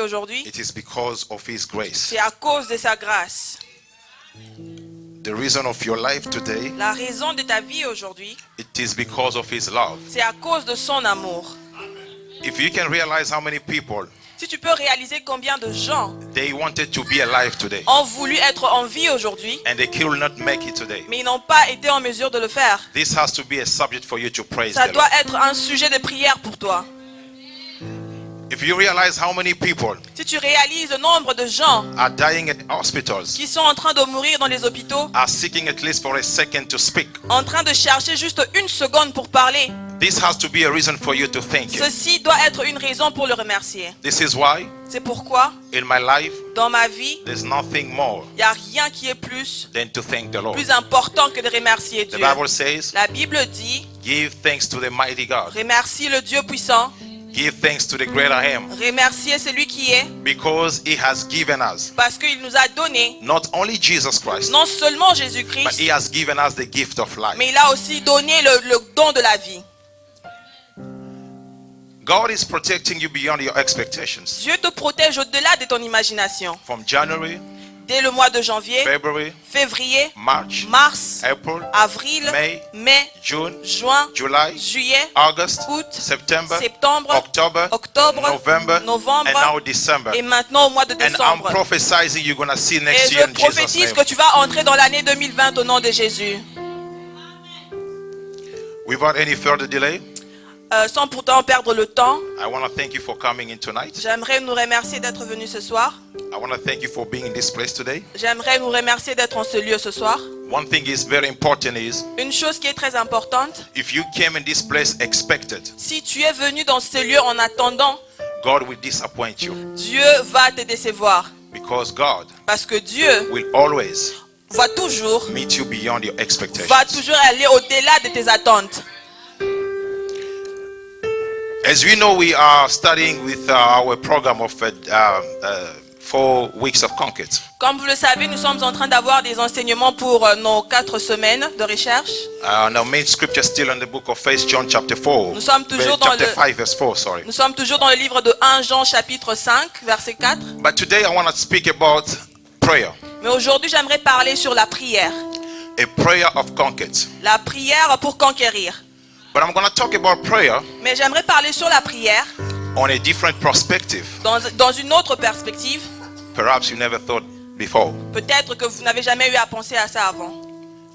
aujourd'hui, it is because of His grace. c'est à cause de sa grâce. The reason of your life today, La raison de ta vie aujourd'hui, it is because of His love. c'est à cause de son amour. If you can realize how many people Si tu peux réaliser combien de gens they wanted to be alive today ont voulu être en vie aujourd'hui, and they could not make it today, mais ils n'ont pas été en mesure de le faire. this has to be a subject for you to praise Ça the doit Lord. être un sujet de prière pour toi. If you realize how many people Si tu réalises le nombre de gens are dying at hospitals, qui sont en train de mourir dans les hôpitaux, are seeking at least for a second to speak, en train de chercher juste une seconde pour parler, this has to be a reason for you to thank Him. ceci doit être une raison pour le remercier. This is why C'est pourquoi, in my life dans ma vie, there's nothing more il n'y a rien qui est plus than to thank the Lord. plus important que de remercier The Dieu. Bible says, La Bible dit, give thanks to the mighty God. remercie le Dieu puissant, Give thanks to the great I am, remercier celui qui est, because He has given us parce qu'il nous a donné not only Jesus Christ, non seulement but Jésus-Christ, He has given us the gift of life. mais il a aussi donné le don de la vie. God is protecting you beyond your expectations. Dieu te protège au-delà de ton imagination. From January, Dès le mois de janvier, February, février, March, mars, April, avril, May, mai, June, juin, July, juillet, August, août, September, septembre, October, octobre, November, novembre, and now December. et maintenant au mois de And I'm décembre. prophesying you're going to see Et next year je in Jesus' prophétise name. que tu vas entrer dans l'année 2020 au nom de Jésus. Without any further delay, Sans pourtant perdre le temps, I want to thank you for coming in tonight. j'aimerais nous remercier d'être venus ce soir. I want to thank you for being in this place today. J'aimerais nous remercier d'être en ce lieu ce soir. One thing is very important is Une chose qui est très importante, if you came in this place expected, si tu es venu dans ce lieu en attendant, God will disappoint you, Dieu va te décevoir. because God Parce que Dieu will always va toujours meet you beyond your expectations. aller au-delà de tes attentes. As we know, we are studying with our program of 4 weeks of Concord. Comme vous le savez, nous sommes en train d'avoir des enseignements pour nos 4 semaines de recherche. Our main scripture still in the book of 1 John chapter 4. Nous sommes toujours dans chapter le- 5 verse 4, sorry. Nous sommes toujours dans le livre de 1 Jean chapitre 5, verset 4. But today I want to speak about prayer. Mais aujourd'hui, j'aimerais parler sur la prière. A prayer of Concord. La prière pour conquérir. But I'm going to talk about prayer Mais j'aimerais parler sur la prière on a different perspective. dans une autre perspective. Perhaps you never thought before. Peut-être que vous n'avez jamais eu à penser à ça avant.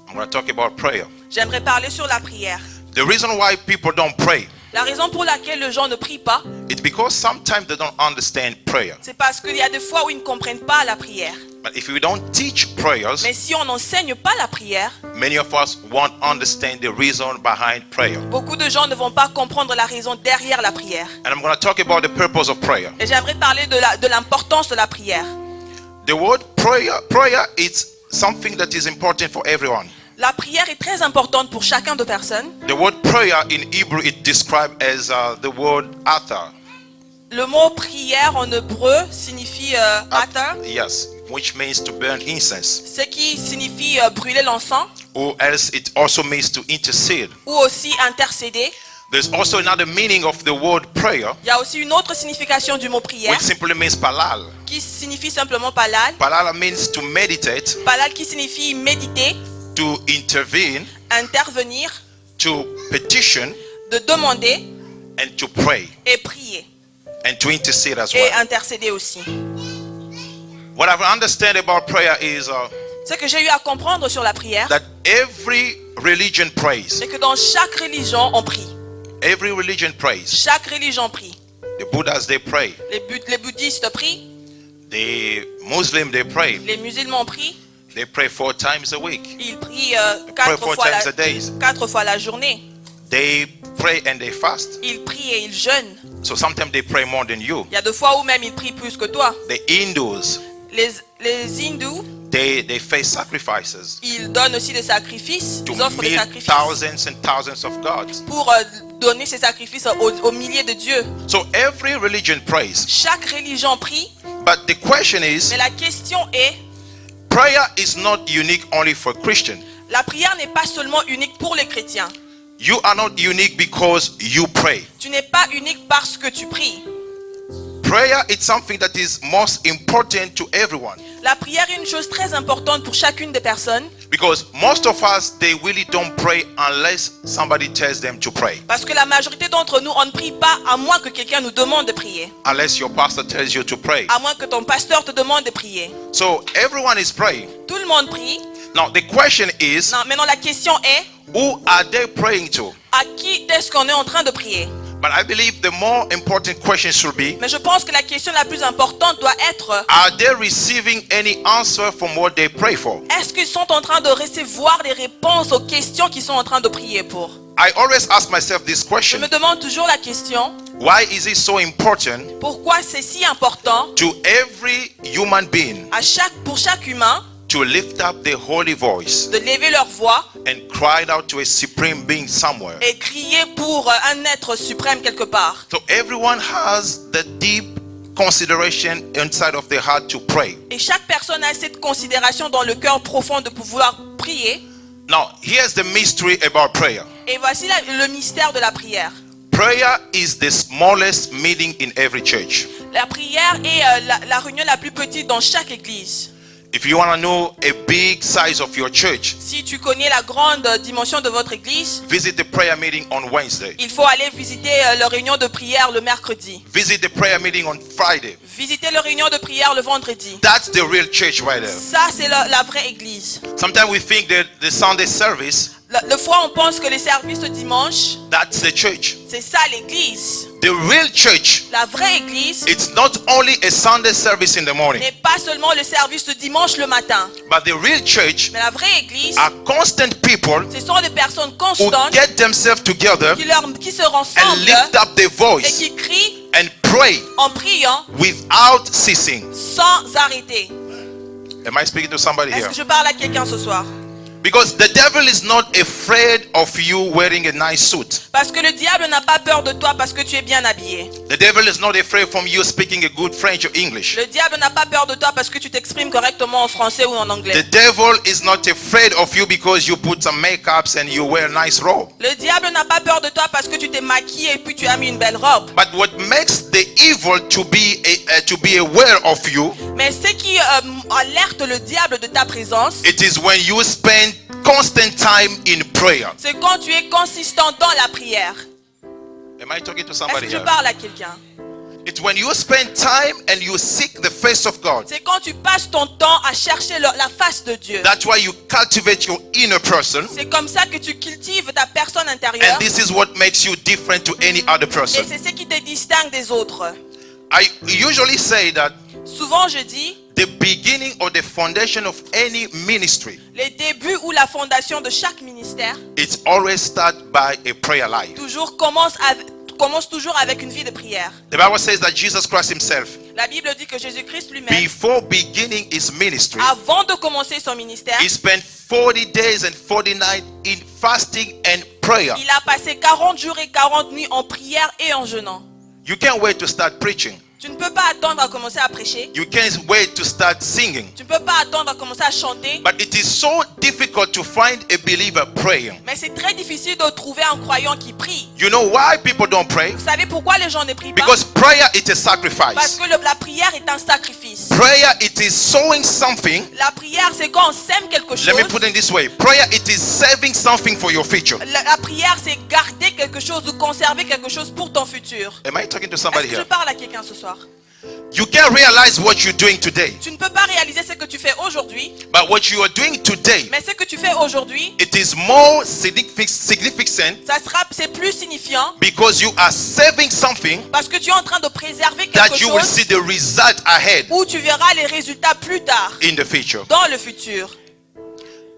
I'm going to talk about prayer. J'aimerais parler sur la prière. The reason why people don't pray La raison pour laquelle les gens ne prient pas, is because sometimes they don't understand prayer. c'est parce qu'il y a des fois où ils ne comprennent pas la prière. But if we don't teach prayers, Mais si on n'enseigne pas la prière, many of us won't understand the reason behind prayer. beaucoup de gens ne vont pas comprendre la raison derrière la prière. And I'm going to talk about the purpose of prayer. Et j'aimerais parler de l'importance de la prière. The word prayer is something that is important for everyone. La prière est très importante pour chacun de personnes. The word prayer in Hebrew is described as the word athar. Le mot prière en hébreu signifie atar, Yes, which means to burn incense. ce qui signifie brûler l'encens, Or else it also means to intercede. ou aussi intercéder. There's also another meaning of the word prayer, Il y a aussi une autre signification du mot prière which simply means palal. qui signifie simplement palal. Palal means to meditate, Palal qui signifie méditer, to intervene, intervenir, to petition, de demander and to pray, et prier. and to intercede as Et well. intercéder aussi. What I understand about prayer is Ce que j'ai eu à comprendre sur la prière, that every religion prays. c'est que dans chaque religion, on prie. Every religion prays. Chaque religion prie. The Buddhas, they pray. Les bouddhistes prient, The Muslims, they pray. les musulmans prient. They pray 4 times a week. Ils prient Pray 4 times a day. 4 fois la journée. They pray and they fast. Ils prient et ils jeûnent. So sometimes they pray more than you. Il y a des fois où même ils prient plus que toi. The Hindus, Les hindous, they face sacrifices ils donnent aussi des sacrifices. to Ils offrent des meet sacrifices thousands and thousands of gods. pour donner ces sacrifices aux milliers de dieux. So every religion prays. Chaque religion prie. But the question is, Mais la question est, prayer is not unique only for Christians. la prière n'est pas seulement unique pour les chrétiens. You are not unique because you pray. Tu n'es pas unique parce que tu pries. Prayer is something that is most important to everyone. La prière est une chose très importante pour chacune des personnes. Because most of us, they really don't pray unless somebody tells them to pray. Parce que la majorité d'entre nous, on ne prie pas à moins que quelqu'un nous demande de prier. Unless your pastor tells you to pray. À moins que ton pasteur te demande de prier. So everyone is praying. Tout le monde prie. Now the question is, Non, maintenant la question est, who are they praying to? à qui est-ce qu'on est en train de prier? But I believe the more important question should be, Mais je pense que la question la plus importante doit être, are they receiving any answer from what they pray for? est-ce qu'ils sont en train de recevoir des réponses aux questions qu'ils sont en train de prier pour? I always ask myself this Je question. me demande toujours la question, Why is it so important pourquoi c'est si important to every human being pour chaque humain to lift up the holy voice de lever leur voix and cry out to a supreme being somewhere? et crier pour un être suprême quelque part? So everyone has the deep consideration inside of their heart to pray. Et chaque personne a cette considération dans le cœur profond de pouvoir prier. Now, here's the mystery about prayer. Et voici le mystère de la prière. Prayer is the smallest meeting in every church. La prière est la réunion la plus petite dans chaque église. If you want to know a big size of your church, Si tu connais la grande dimension de votre église, visit the prayer meeting on Wednesday. il faut aller visiter leur réunion de prière le mercredi. Visit the prayer meeting on Friday. Visiter leur réunion de prière le vendredi. That's the real church right there. Ça, c'est la vraie église. Sometimes we think that the Sunday service, Le fois, on pense que les services de dimanche, that's the church. c'est ça l'église. The real church, La vraie église it's not only a Sunday service in the morning, n'est pas seulement le service de dimanche le matin. but the real church Mais la vraie église, are constant people ce sont des personnes who constantes get themselves together qui se and rassemblent lift up their et voice qui crient and pray en priant without ceasing. sans arrêter. Am I speaking to somebody Est-ce here? que je parle à quelqu'un ce soir? Because the devil is not afraid of you wearing a nice suit. Parce que le diable n'a pas peur de toi parce que tu es bien habillé. The devil is not afraid from you speaking a good French or English. Le diable n'a pas peur de toi parce que tu t'exprimes correctement en français ou en The anglais. devil is not afraid of you because you put some makeups and you wear a nice robe. Le diable n'a pas peur de toi parce que tu t'es maquillé et puis tu as mis une belle robe. But what makes the evil to be aware of you, Mais ce qui alerte le diable de ta présence, it is when you spend constant time in prayer. c'est quand tu es consistant dans la prière. Am I talking to Est-ce somebody que je here? parle à quelqu'un? It's when you spend time and you seek the face of God. C'est quand tu passes ton temps à chercher la face de Dieu. That's why you cultivate your inner person. C'est comme ça que tu cultives ta personne intérieure. And this is what makes you different to any other Et person. c'est ce qui te distingue des autres. I usually say that Souvent je dis, the beginning or the foundation of any ministry, les débuts ou la fondation de chaque ministère it's always start by a prayer life. commence toujours avec une vie de prière. The Bible says that Jesus Christ himself, La Bible dit que Jésus-Christ lui-même, before beginning his ministry, avant de commencer son ministère, he spent 40 days and 40 nights in fasting and prayer. il a passé 40 jours et 40 nuits en prière et en jeûnant. You can't wait to start preaching. Tu ne peux pas attendre à commencer à prêcher. You can't wait to start singing. Tu ne peux pas attendre à commencer à chanter. But it is so difficult to find a believer praying. Mais c'est très difficile de trouver un croyant qui prie. You know why people don't pray? Vous savez pourquoi les gens ne prient pas? Because prayer is a Parce sacrifice. que la prière est un sacrifice. Prayer, it is sowing something. La prière, c'est quand on sème quelque chose. Let me put it this way. Prayer, it is saving something for your future. La prière, c'est garder quelque chose ou conserver quelque chose pour ton futur. Am I talking to Est-ce somebody que je here? parle à quelqu'un ce soir? You can't realize what you're doing today. Tu ne peux pas réaliser ce que tu fais aujourd'hui, But what you are doing today, mais ce que tu fais aujourd'hui, it is more significant c'est plus signifiant because you are saving something parce que tu es en train de préserver that quelque you will chose see the result ahead où tu verras les résultats plus tard, in the future. dans le futur.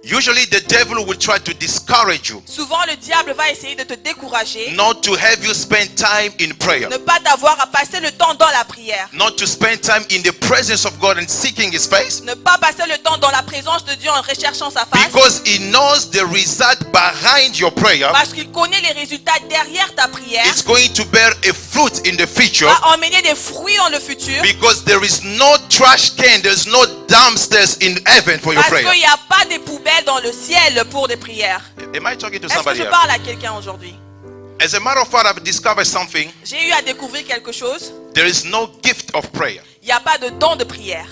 Usually the devil will try to discourage you, Souvent, le diable va essayer de te décourager, not to have you spend time in prayer, ne pas t'avoir à passer le temps dans la prière, not to spend time in the presence of God and seeking his face, ne pas passer le temps dans la présence de Dieu en recherchant sa face, because he knows the result behind your prayer parce qu'il connaît les résultats derrière ta prière, is going to bear a fruit in the future, va emmener des fruits dans le futur, because there is no trash can, there's no dumpsters in heaven for your parce prayer. qu'il n'y a pas des poubelles dans le ciel pour des prières. Am I talking to Est-ce que somebody je here? parle à quelqu'un aujourd'hui? As a matter of fact, I've discovered something. J'ai eu à découvrir quelque chose. There is no gift of prayer. Il n'y a pas de don de prière.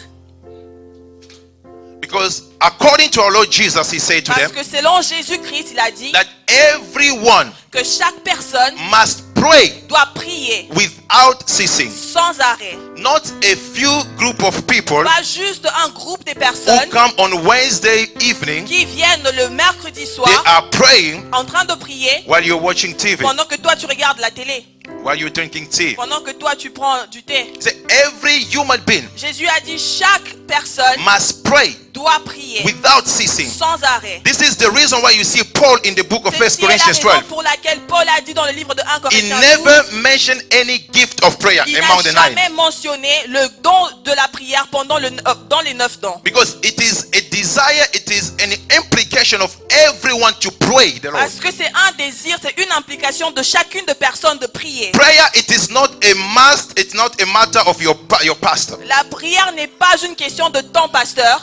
Because according to our Lord Jesus, he said to Parce them que selon Jésus-Christ, il a dit that everyone que chaque personne must pray doit prier without ceasing. sans arrêt. Not a few group of people Pas juste un groupe de who personnes come on Wednesday evening, qui viennent le mercredi they soir are praying en train de prier while you're watching TV, pendant que toi tu regardes la télé, while you're drinking tea. pendant que toi tu prends du thé. Say every human being Jésus a dit chaque personne must pray doit prier without ceasing. sans arrêt. This is the reason why you see Paul in the book of 1 Ceci est la Corinthians raison 12. pour laquelle Paul a dit dans le livre de 1 He Corinthiens 12, never mentioned any gift of prayer il among n'a the nine. jamais mentionné le don de la prière pendant dans les 9 dons. Because it is a desire, it is an implication of everyone to pray the Lord. Parce que c'est un désir, c'est une implication de chacune de personnes de prier. Prayer, it is not a must, it's not a matter of your pastor. La prière n'est pas une question de ton pasteur.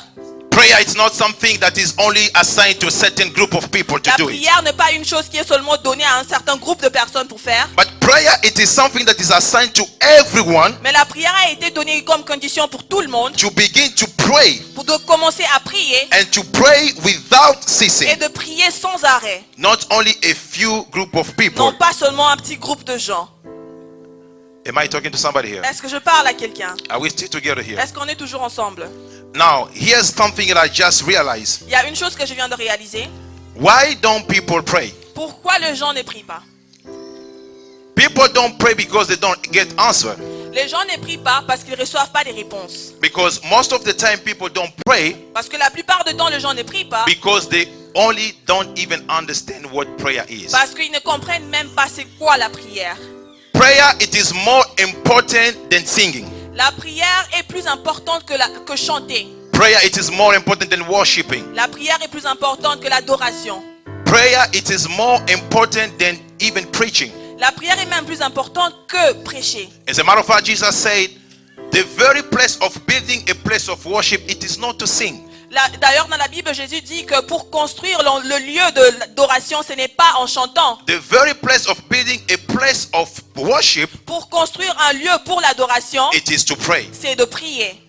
Prayer is not something that is only assigned to a certain group of people to La do it. prière n'est pas une chose qui est seulement donnée à un certain groupe de personnes pour faire. But prayer, it is something that is assigned to everyone Mais la prière a été donnée comme condition pour tout le monde, to begin to pray pour de commencer à prier and to pray without et ceasing. de prier sans arrêt. Not only a few group of people. Non pas seulement un petit groupe de gens. Am I talking to somebody here? Est-ce que je parle à quelqu'un? Are we still together here? Est-ce qu'on est toujours ensemble? Now, here's something that I just realized. Il y a une chose que je viens de réaliser. Why don't people pray? Pourquoi les gens ne prient pas? People don't pray because they don't get answer. Les gens ne prient pas parce qu'ils ne reçoivent pas des réponses. Because most of the time people don't pray Parce que la plupart du temps, les gens ne prient pas because they only don't even understand what prayer is. parce qu'ils ne comprennent même pas c'est quoi la prière. Prayer, it is more important than singing. La prière est plus importante que chanter. Prayer, it is more important than worshiping. La prière est plus importante que l'adoration. Prayer, it is more important than even preaching. La prière est même plus importante que prêcher. As a matter of fact, Jesus said, the very place of building a place of worship, it is not to sing. D'ailleurs, dans la Bible, Jésus dit que pour construire le lieu d'adoration, ce n'est pas en chantant. The very place of building a place of worship, Pour construire un lieu pour l'adoration, it is to pray. c'est de prier.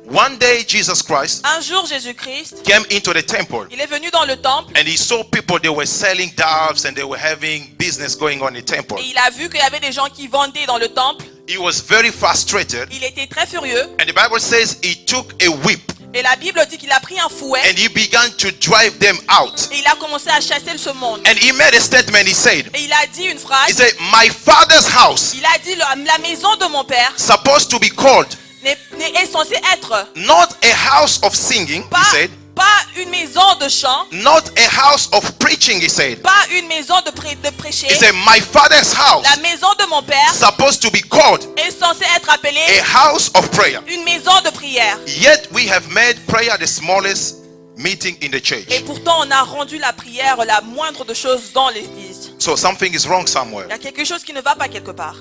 One day, Jesus Christ Un jour, Jésus-Christ, came into the temple il est venu dans le temple and he saw people, they were selling doves and they were having business going on in the temple. et il a vu qu'il y avait des gens qui vendaient dans le temple. He was very frustrated, Il était très furieux and the Bible says he took a whip et la Bible dit qu'il a pris un fouet and he began to drive them out. et il a commencé à chasser ce monde. And he made a statement. He said, Et il a dit une phrase. he said, my father's house Il a dit la maison de mon père supposed to be called est censée être not a house of singing, he said, pas une maison de chant, not a house of preaching, he said. pas une maison de prêcher. He said, my father's house La maison de mon père supposed to be called est censée être appelée a house of prayer. une maison de prière. Yet we have made prayer the smallest meeting in the Et church. pourtant, on a rendu la prière la moindre de choses dans l'église. So something is wrong somewhere. Il y a quelque chose qui ne va pas quelque part.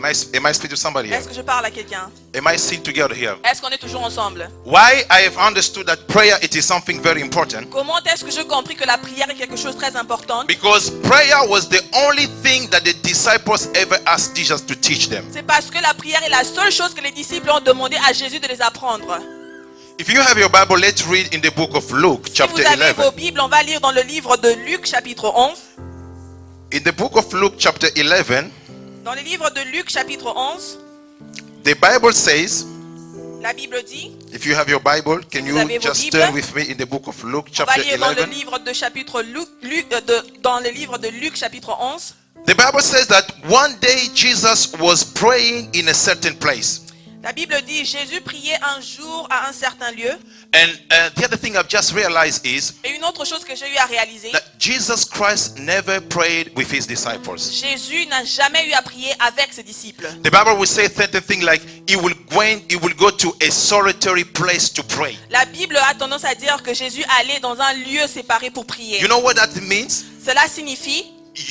Am I speaking to somebody here? Est-ce que je parle à quelqu'un? Am I seen together here? Est-ce qu'on est toujours ensemble? Why I have understood that prayer, it is something very important? Comment est-ce que j'ai compris que la prière est quelque chose de très important? Because prayer was the only thing that the disciples ever asked Jesus to teach them. C'est parce que la prière est la seule chose que les disciples ont demandé à Jésus de les apprendre. If you have your Bible, let's read in the book of Luke, Si chapter vous avez 11. vos Bibles, on va lire dans le livre de Luc, chapitre 11. In the book of Luke, chapter 11, Dans le livre de Luc, chapitre 11, the Bible says, la Bible dit, if you have your Bible, can vous avez you vos just Bibles? turn with me in the book of Luke, on va chapter lire dans le 11? livre de chapitre dans le livre de Luc, chapitre 11. The Bible says that one day Jesus was praying in a certain place. La Bible dit, Jésus priait un jour à un certain lieu. And the other thing I've just realized is Et une autre chose que j'ai eu à réaliser, that Jesus Christ never prayed with his disciples. Jésus n'a jamais eu à prier avec ses disciples. The Bible will say certain thing like he will go to a solitary place to pray. La Bible a tendance à dire que Jésus allait dans un lieu séparé pour prier. You know what that means? Cela signifie,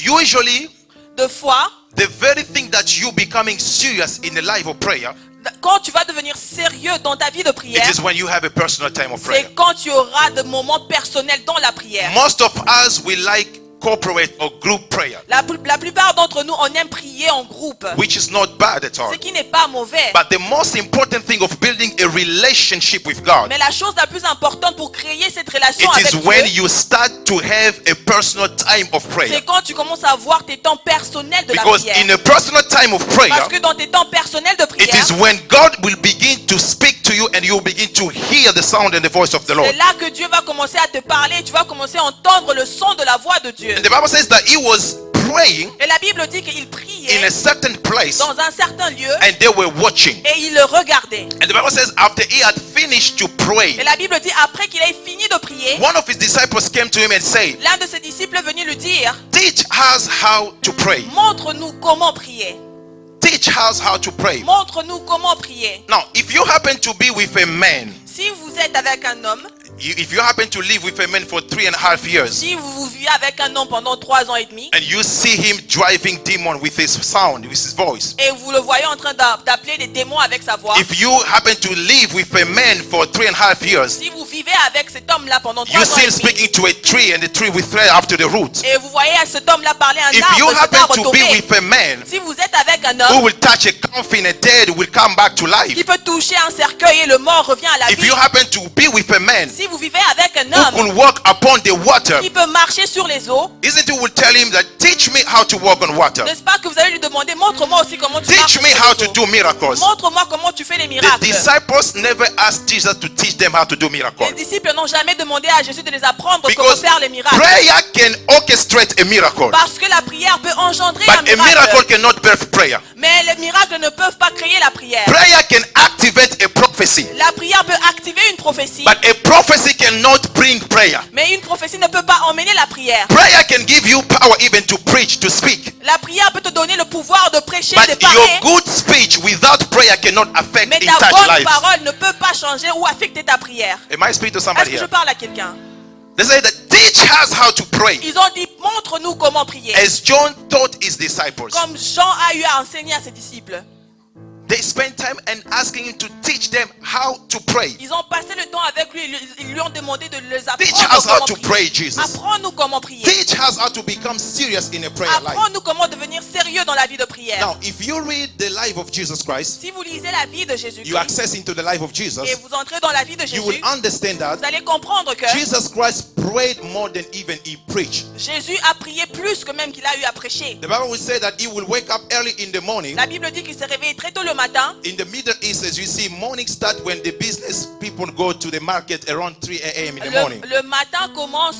Usually, de fois, the very thing that you becoming serious in the life of prayer, quand tu vas devenir sérieux dans ta vie de prière, it is when you have a personal time of prayer. c'est quand tu auras des moments personnels dans la prière. Most of us, we like corporate or group prayer, La plupart d'entre nous, on aime prier en groupe, which is not bad at all. ce qui n'est pas mauvais. But the most important thing of building a relationship with God, Mais la chose la plus importante pour créer cette relation it avec is when Dieu, you start to have a personal time of prayer. c'est quand tu commences à avoir tes temps personnels de la Because prière. in a personal time of prayer, Parce que dans tes temps personnels de it prière, is when God will begin to speak to you and you will begin to hear the sound and the voice of the Lord. c'est là que Dieu va commencer à te parler et tu vas commencer à entendre le son de la voix de Dieu. And the Bible says that he was praying Et la Bible dit qu'il in priait a certain place dans un certain lieu and they were watching. et il le regardait. And the Bible says after he had finished to pray, Et la Bible dit après qu'il ait fini de prier, one of his disciples came to him and said, l'un de ses disciples est venu lui dire, teach us how to pray. montre-nous comment prier. Teach us how to pray. Montre-nous comment prier. Now, if you happen to be with a man, Si vous êtes avec un homme, if you happen to live with a man for 3.5 years, si vous vivez avec un homme pendant 3 ans et demi, and you see him driving demon with his sound, with his voice, et vous le voyez en train d'appeler les démons avec sa voix, if you happen to live with a man for 3.5 years, si vous vivez avec cet homme-là pendant 3 you ans see et him demi, speaking to a tree and the tree will thread up to the roots. et vous voyez cet homme-là parler à un If you arbre, cet happen arbre to be tomber, with a man si vous êtes avec un who homme will touch a coffin and dead will come back to life, qui peut toucher un cercueil et le mort revient à la if vie, you happen to be with a man si vous vivez avec un who homme can walk upon the water, qui peut marcher sur les eaux, isn't it will tell him that teach me how to walk on water, n'est-ce pas que vous allez lui demander, montre-moi aussi comment tu marches teach sur me les how to eaux. do miracles. Montre-moi comment tu fais les The miracles. disciples never asked Jesus to teach them how to do Les miracles, disciples n'ont jamais demandé à Jésus de les apprendre comment because faire les miracles. prayer can orchestrate a miracle, Parce que la prière peut engendrer un but a miracle miracle. cannot birth prayer. Mais les miracles ne peuvent pas créer la prière. Prayer can activate a prophecy, La prière peut activer une prophétie, but a prophecy cannot bring prayer. mais une prophétie ne peut pas emmener la prière. Prayer can give you power even to preach, to speak, La prière peut te donner le pouvoir de prêcher, de but your parler, good speech without prayer cannot affect mais and ta touch bonne lives. parole ne peut pas changer ou affecter ta prière. Am I speaking to Est-ce somebody que je here? parle à quelqu'un? They say that teach us how to pray, Ils ont dit, montre-nous comment prier. as John taught his disciples. Comme Jean a eu à enseigner à ses disciples. They spent time and asking him to teach them how to pray. Ils ont passé le temps avec lui, ils lui ont demandé de les Teach apprendre us how comment to prier. pray, Jesus. Apprends-nous comment prier. Teach us how to become serious in a prayer life. Apprends-nous comment devenir sérieux dans la vie de prière. Now, if you read the life of Jesus Christ, Si vous lisez la vie de Jésus you access into the life of Jesus, et vous entrez dans la vie de you will Jésus, understand that vous allez comprendre que Jesus Christ prayed more than even he preached. Jésus a prié plus que même qu'il a eu à prêcher. The Bible will say that he will wake up early in the morning. La Bible dit qu'il s'est réveillé très tôt le matin. In the Middle East, as you see, morning start when the business people go to the market around 3 a.m. in the morning. Le matin commence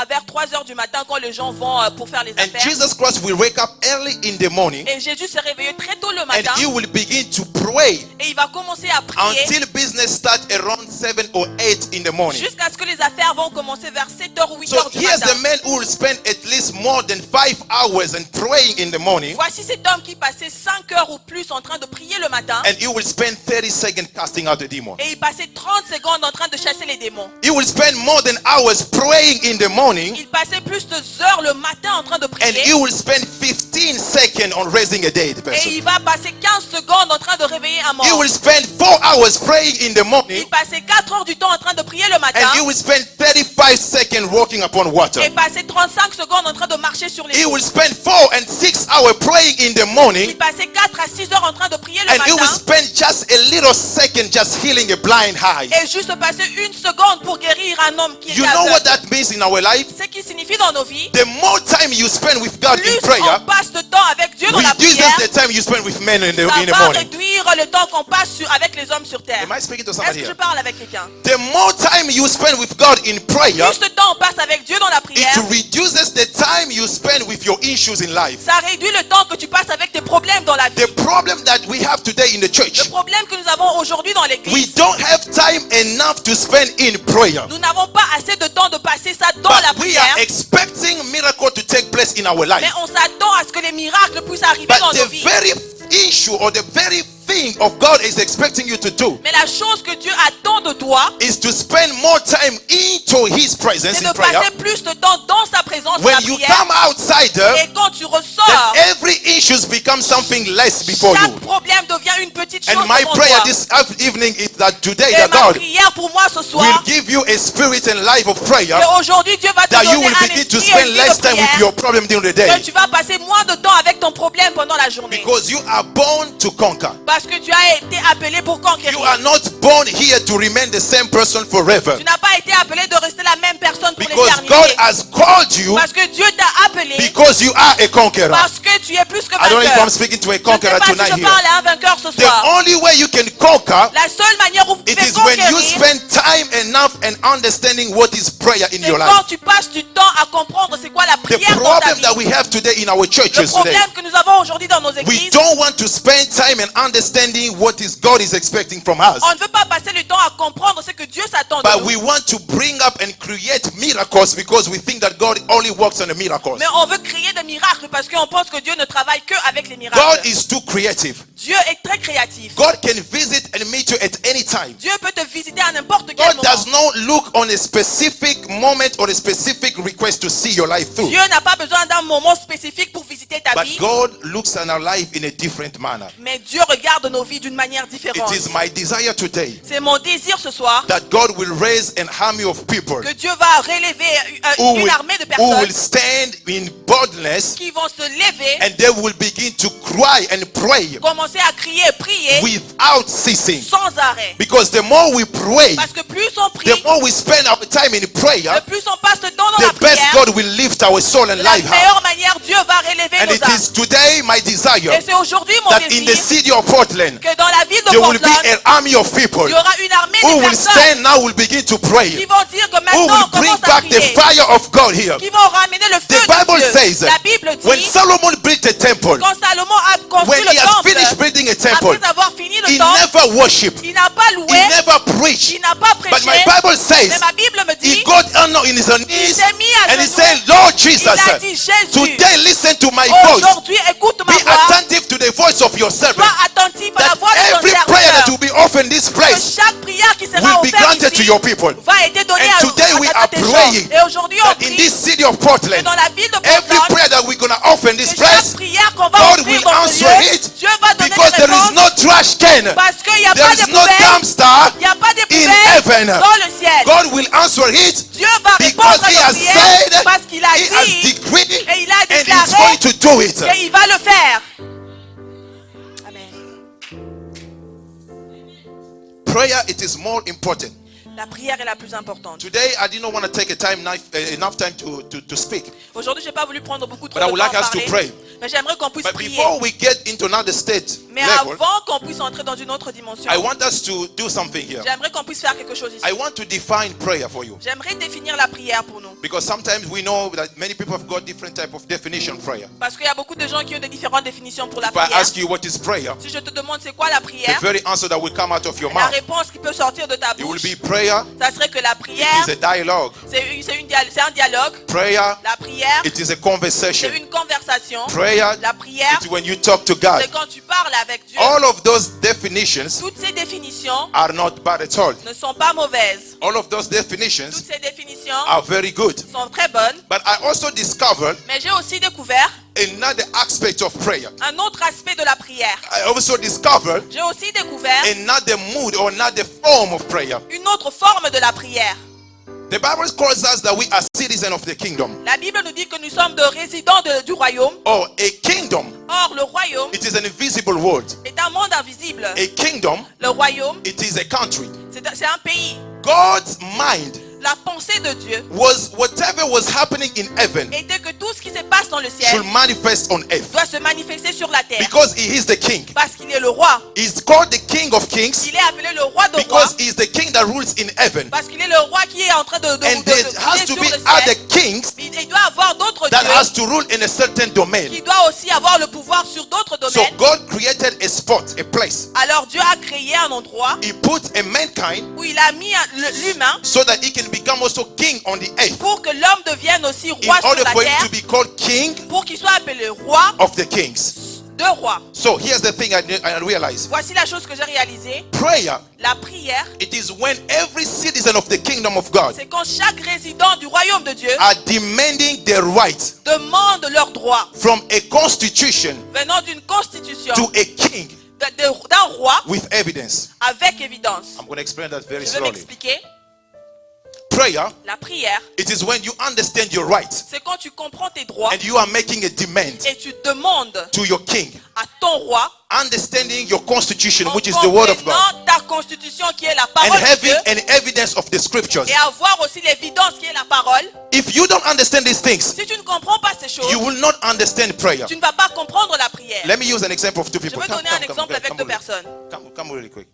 vers 3 heures du matin quand les gens vont pour faire les And affaires. Jesus Christ will wake up early in the morning Et Jésus s'est réveillé très tôt le and matin he will begin to pray et il va commencer à prier until business start around 7 or 8 in the morning. jusqu'à ce que les affaires vont commencer vers 7h ou 8h So du here's matin. a man who will spend at least more than 5 hours and praying in the morning, Voici cet homme qui passait 5 heures ou plus en train de prier le matin and he will spend 30 seconds casting out the demon. et il passait 30 secondes en train de chasser les démons. He will spend more than hours praying in the morning, Il passait plus de heures le matin en train de and prier he will spend 15 seconds on raising a dead et person. il va passer 15 secondes en train de réveiller un mort. He will spend 4 hours praying in the morning, Il passait 4 heures du temps en train de prier le matin and he will spend 35 seconds walking upon water. et passait 35 secondes en train de marcher sur les He eaux. will spend 4 and 6 hours praying in the morning, Il passait 4 à 6 heures en train de prier le and he will matin spend just a little second just healing a blind eye. et juste passer 1 seconde pour guérir un homme qui You était know what aveugle. that means in our life? Ce qui signifie dans nos vies, The more time you spend with God in plus prayer on passe de temps avec Dieu dans la reduces prière, the time you spend with men in the ça va morning. réduire le temps qu'on passe avec les hommes sur terre. Am I speaking to Est-ce somebody que je here? parle avec quelqu'un? The more time you spend with God in prayer, Plus de temps on passe avec Dieu dans la prière, it reduces the time you spend with your issues in life. ça réduit le temps que tu passes avec tes problèmes dans la vie. The problem that we have today in the Le church, problème que nous avons aujourd'hui dans we l'église, don't have time enough to spend in prayer. nous n'avons pas assez de temps de passer ça dans la But we are prière, expecting miracle to take place in our life. mais on s'attend à ce que les miracles puissent arriver But dans nos the vies. very issue or the very thing of God is expecting you to do Mais la chose que Dieu attend de toi, is to spend more time into His presence c'est in de prayer. passer plus de temps dans sa présence dans When la you prière. come outside, Et quand tu then ressors, every issue becomes something less before chaque you. problème devient une petite chose And my devant prayer toi. this evening is that today Et that ma God prière pour moi ce will soir, give you a spirit and life of prayer, que aujourd'hui Dieu va te that you donner will un begin to esprit et spend une vie less de time with prière, your problem during the day, que tu vas passer moins de temps avec ton problème pendant la journée. because you are born to conquer. Parce que tu as été appelé pour conquérir. You are not born here to remain the same person forever, Tu n'as pas été appelé de rester la même personne pour because God l'éternité. has called you Parce que Dieu t'a appelé because you are a conqueror. parce que tu es plus que I don't know if vainqueur. I'm speaking to a Je ne sais conqueror pas si tonight je here. parle à un vainqueur ce The soir. only way you can conquer, La seule manière où vous it pouvez is when you conquérir, spend time enough and understanding what is prayer in c'est your quand life. tu passes du temps à comprendre c'est quoi la The prière dans ta problem vie. that we have today in our Le churches today, problème que nous avons aujourd'hui dans nos we églises, don't want to spend time and understanding what is God is expecting from us, on ne veut pas passer le temps à comprendre ce que Dieu s'attend de but nous. we want to bring up and create miracles because we think that God only works on the miracles. Mais on veut créer des miracles parce qu'on pense que Dieu ne travaille que avec les God miracles. is too creative. Dieu est très créatif. God can visit and meet you at any time. Dieu peut te visiter à n'importe quel God moment. does not look on a specific moment or a specific request to see your life through. Dieu n'a pas besoin d'un moment spécifique pour visiter ta But vie. God looks on our life in a different manner. Mais Dieu regarde nos vies d'une manière It différente. is my desire today C'est mon désir ce soir that God will raise an army of people que Dieu va relever who une will, armée de who will personnes stand in boldness, qui vont se lever, and they will begin to cry and pray commencer à crier, prier without ceasing. sans arrêt. Because the more we pray, Parce que plus on prie, the more we spend our time in prayer, le plus on passe de temps dans la the best prière, God will lift our soul and de la life up. meilleure manière Dieu va relever And nos it âmes. is today my desire Et c'est aujourd'hui mon that in the désir city of Portland, que dans la ville de there will be Portland, an army of people il y aura une armée who de will personnes stand now, will begin to qui pray, vont dire que who maintenant will on bring commence à back the prier, fire of God here. qui vont ramener le feu The Bible de Dieu. says La Bible when dit, Solomon built the temple, quand Salomon a construit when le he has temple, finished building a temple, après avoir fini le he temple, never worshipped, il n'a pas he loué, never preached. il n'a pas But prêché, my Bible says mais ma Bible me he dit, got on his knees s'est mis à and he genoux. said, Lord il Jesus, a dit, Jésus, today listen to my voice. aujourd'hui écoute ma Be voix, attentive to the voice of your servant. sois attentif à la That voix de ton every prayer that serviteur, will be offered in this que place chaque prière qui sera will be offerte granted to ici your people. va être donnée And today we are à tes gens. praying Et aujourd'hui on that in prie this city of que Portland, dans la ville de every Portland, prayer that we're going to offer in this que chaque place, prière qu'on va God offrir will dans ce answer lieu, it Dieu va donner because des there is réponses no trash can, parce qu'il n'y a there pas is de no poubelle, dumpster il n'y a pas de in poubelle heaven. dans le ciel. God will answer it Dieu va because répondre à He nos has prières said, parce qu'il a He has dit decreed, et il a and He's déclaré going to do it. qu'il va le faire. Amen. Prayer, it is more important. La prière est la plus importante. Today, I did not want to take enough time to speak. Aujourd'hui, je n'ai pas voulu prendre beaucoup trop But I de would temps like à us to parler, pray. mais j'aimerais qu'on puisse But prier. before we get into another state Mais level, avant qu'on puisse entrer dans une autre dimension, I want us to do something here. j'aimerais qu'on puisse faire quelque chose ici. I want to define prayer for you. J'aimerais définir la prière pour nous. Because sometimes we know that many people have got different type of definition of prayer. Parce qu'il y a beaucoup de gens qui ont des différentes définitions pour la If I prière. ask you what is prayer, Si je te demande c'est quoi la the prière, very answer that will come out of your la mouth, réponse qui peut sortir de ta it will bouche, be prayer. ça serait que la It prière, is a dialogue. c'est un dialogue. Prayer, La prière, it is a c'est conversation. une conversation. Prayer, La prière, it's when you talk to God. c'est quand tu parles avec Dieu. All of those definitions Toutes ces définitions are not bad at all. ne sont pas mauvaises. All of those Toutes definitions ces définitions are very good. sont très bonnes. But I also discovered Mais j'ai aussi découvert another aspect of prayer. un autre aspect de la prière. I also discovered J'ai aussi découvert another mood or another form of prayer. une autre forme de la prière. The Bible calls us that we are citizens of the kingdom. La Bible nous dit que nous sommes de résidents du royaume. Or a kingdom, Or, le royaume it is an invisible world. est un monde invisible. A kingdom, Le royaume, it is a country. c'est un pays. God's mind La pensée de Dieu was whatever was happening in heaven était que tout ce qui se passe dans le ciel should manifest on earth. doit se manifester sur la terre. Because he is the king. Parce qu'il est le roi. He's called the king of kings Il est appelé le roi de rois. because he is the king that rules in heaven. Parce qu'il est le roi qui est en train de And there has to sur be le other ciel. kings Il doit avoir d'autres that has dieux to rule in a certain domain. qui doit aussi avoir le pouvoir sur d'autres So domaines. God created a spot, a place. Alors Dieu a créé un endroit He put a mankind où il a mis l'humain so that he can become also king on the earth. pour que l'homme devienne aussi In roi sur order la for him terre, to be called king pour qu'il soit appelé roi of the kings. 2 rois. So here's the thing I realize. Voici la chose que j'ai réalisée. Prayer, La prière, it is when every citizen of the kingdom of God c'est quand chaque résident du royaume de Dieu are demanding their right demande leurs droits from a constitution venant d'une constitution, to a king d'un roi with evidence. avec évidence. I'm going to explain that very Je vais slowly. m'expliquer. Prayer, La prière, it is when you understand your rights c'est quand tu comprends tes droits and you are making a demand et tu demandes to your king, à ton roi, understanding your constitution, en which is the word of God, comprenant ta constitution qui est la and parole de having Dieu, an evidence of the scriptures. et avoir aussi l'évidence qui est la parole. If you don't understand these things, Si tu ne comprends pas ces choses, you will not understand prayer. tu ne vas pas comprendre la prière. Let me use an example of two Je people. vais donner un exemple avec 2 personnes. Come really quick.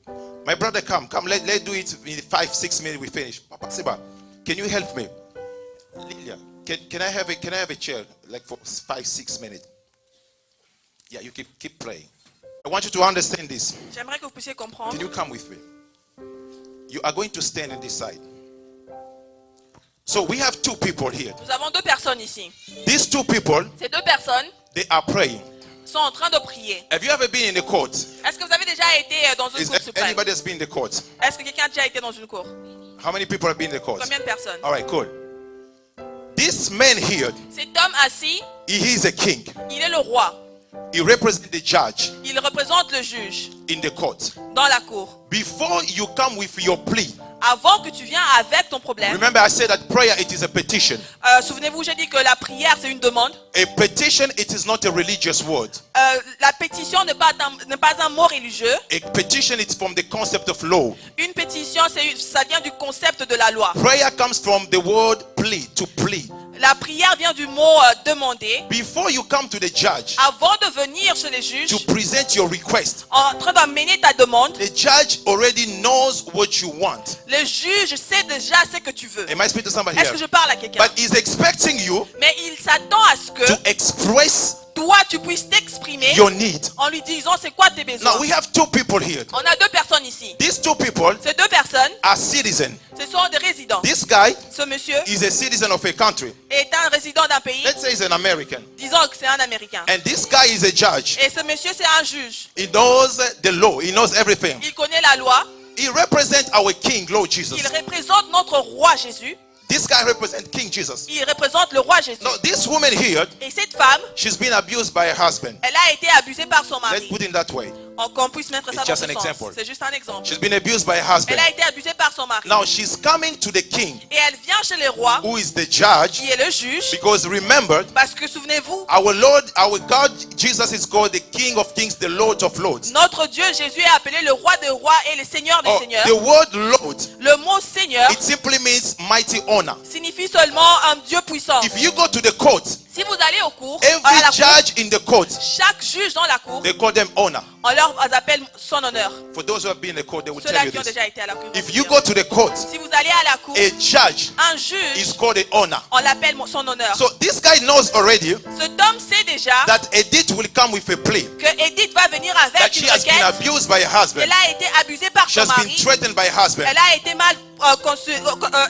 My brother, come. Let's do it in 5-6 minutes. We finish. Papa Seba, can you help me? Lilia, can I have a chair like for 5-6 minutes? Yeah, you keep praying. I want you to understand this. J'aimerais que vous puissiez comprendre. Can you come with me? You are going to stand on this side. So we have 2 people here. Nous avons 2 personnes ici. These 2 people, Ces 2 personnes they are praying. sont en train de prier. Have you ever been in the court? Est-ce que vous avez déjà été dans une Is cour suprême? anybody has been in the court? Est-ce que quelqu'un a déjà été dans une cour? How many people have been in the court? Combien de personnes? All right, cool. This man here, Cet homme assis, he is a king. il est le roi. He represents the judge Il représente le juge in the court. dans la cour. Before you come with your plea, Avant que tu viennes avec ton problème, remember I said that prayer, it is a petition. souvenez-vous, j'ai dit que la prière, c'est une demande. A petition, it is not a religious word. La pétition n'est pas un mot religieux. A petition is from the concept of law. Une pétition, ça vient du concept de la loi. Prayer comes from the word plea, to plea. La prière vient du mot demander. Before you come to the judge Avant de venir chez les juges, to present your request, en train d'amener ta demande, the judge already knows what you want. le juge sait déjà ce que tu veux. Am I speaking to somebody Est-ce here? que je parle à quelqu'un? But he's expecting you Mais il s'attend à ce que to express toi, tu puisses t'exprimer your need. en lui disant c'est quoi tes besoins. Now we have 2 people here. On a 2 personnes ici. These 2 people Ces 2 personnes, are citizens. ce sont des résidents. This guy Ce monsieur is a citizen of a country. est un résident d'un pays. Let's say he's an American. Disons que c'est un Américain. And this guy is a judge. Et ce monsieur, c'est un juge. He knows the law. He knows everything. Il connaît la loi. He represents our King, Lord Jesus. Il représente notre roi Jésus. This guy represents King Jesus. Il représente le roi Jésus. Now this woman here, Et cette femme, she's been abused by her husband. elle a été abusée par son Let's mari. put it that way. Qu'on puisse mettre ça It's dans just ce an sens. example. C'est juste un exemple. She's been abused by her husband. Elle a été abusée par son mari. Now she's coming to the king, Et elle vient chez le roi, who is the judge, qui est le juge. because remember, Parce que souvenez-vous, our Lord, our God, Jesus is called the King of Kings, the Lord of Lords. notre Dieu Jésus est appelé le roi des rois et le seigneur des Oh, seigneurs. the word Lord, Le mot seigneur it simply means mighty honor. signifie seulement un Dieu puissant. If you go to the court, Si vous allez au cours, à every la cour, judge in the court, chaque juge dans la cour, they call them honor. on leur appelle son honneur. For those who have been in the court, they will tell Ceux-là you qui ont this. déjà été à la cour. vont If vous you dire. go to the court, Si vous allez à la cour, a judge un is juge, called an honor. on l'appelle son honneur. So this guy knows already Cet homme sait déjà that Edith will come with a plea, que Edith va venir that avec she une has been requête. abused by her husband. Elle a été abusée par She son has been mari. threatened by her husband. Elle a été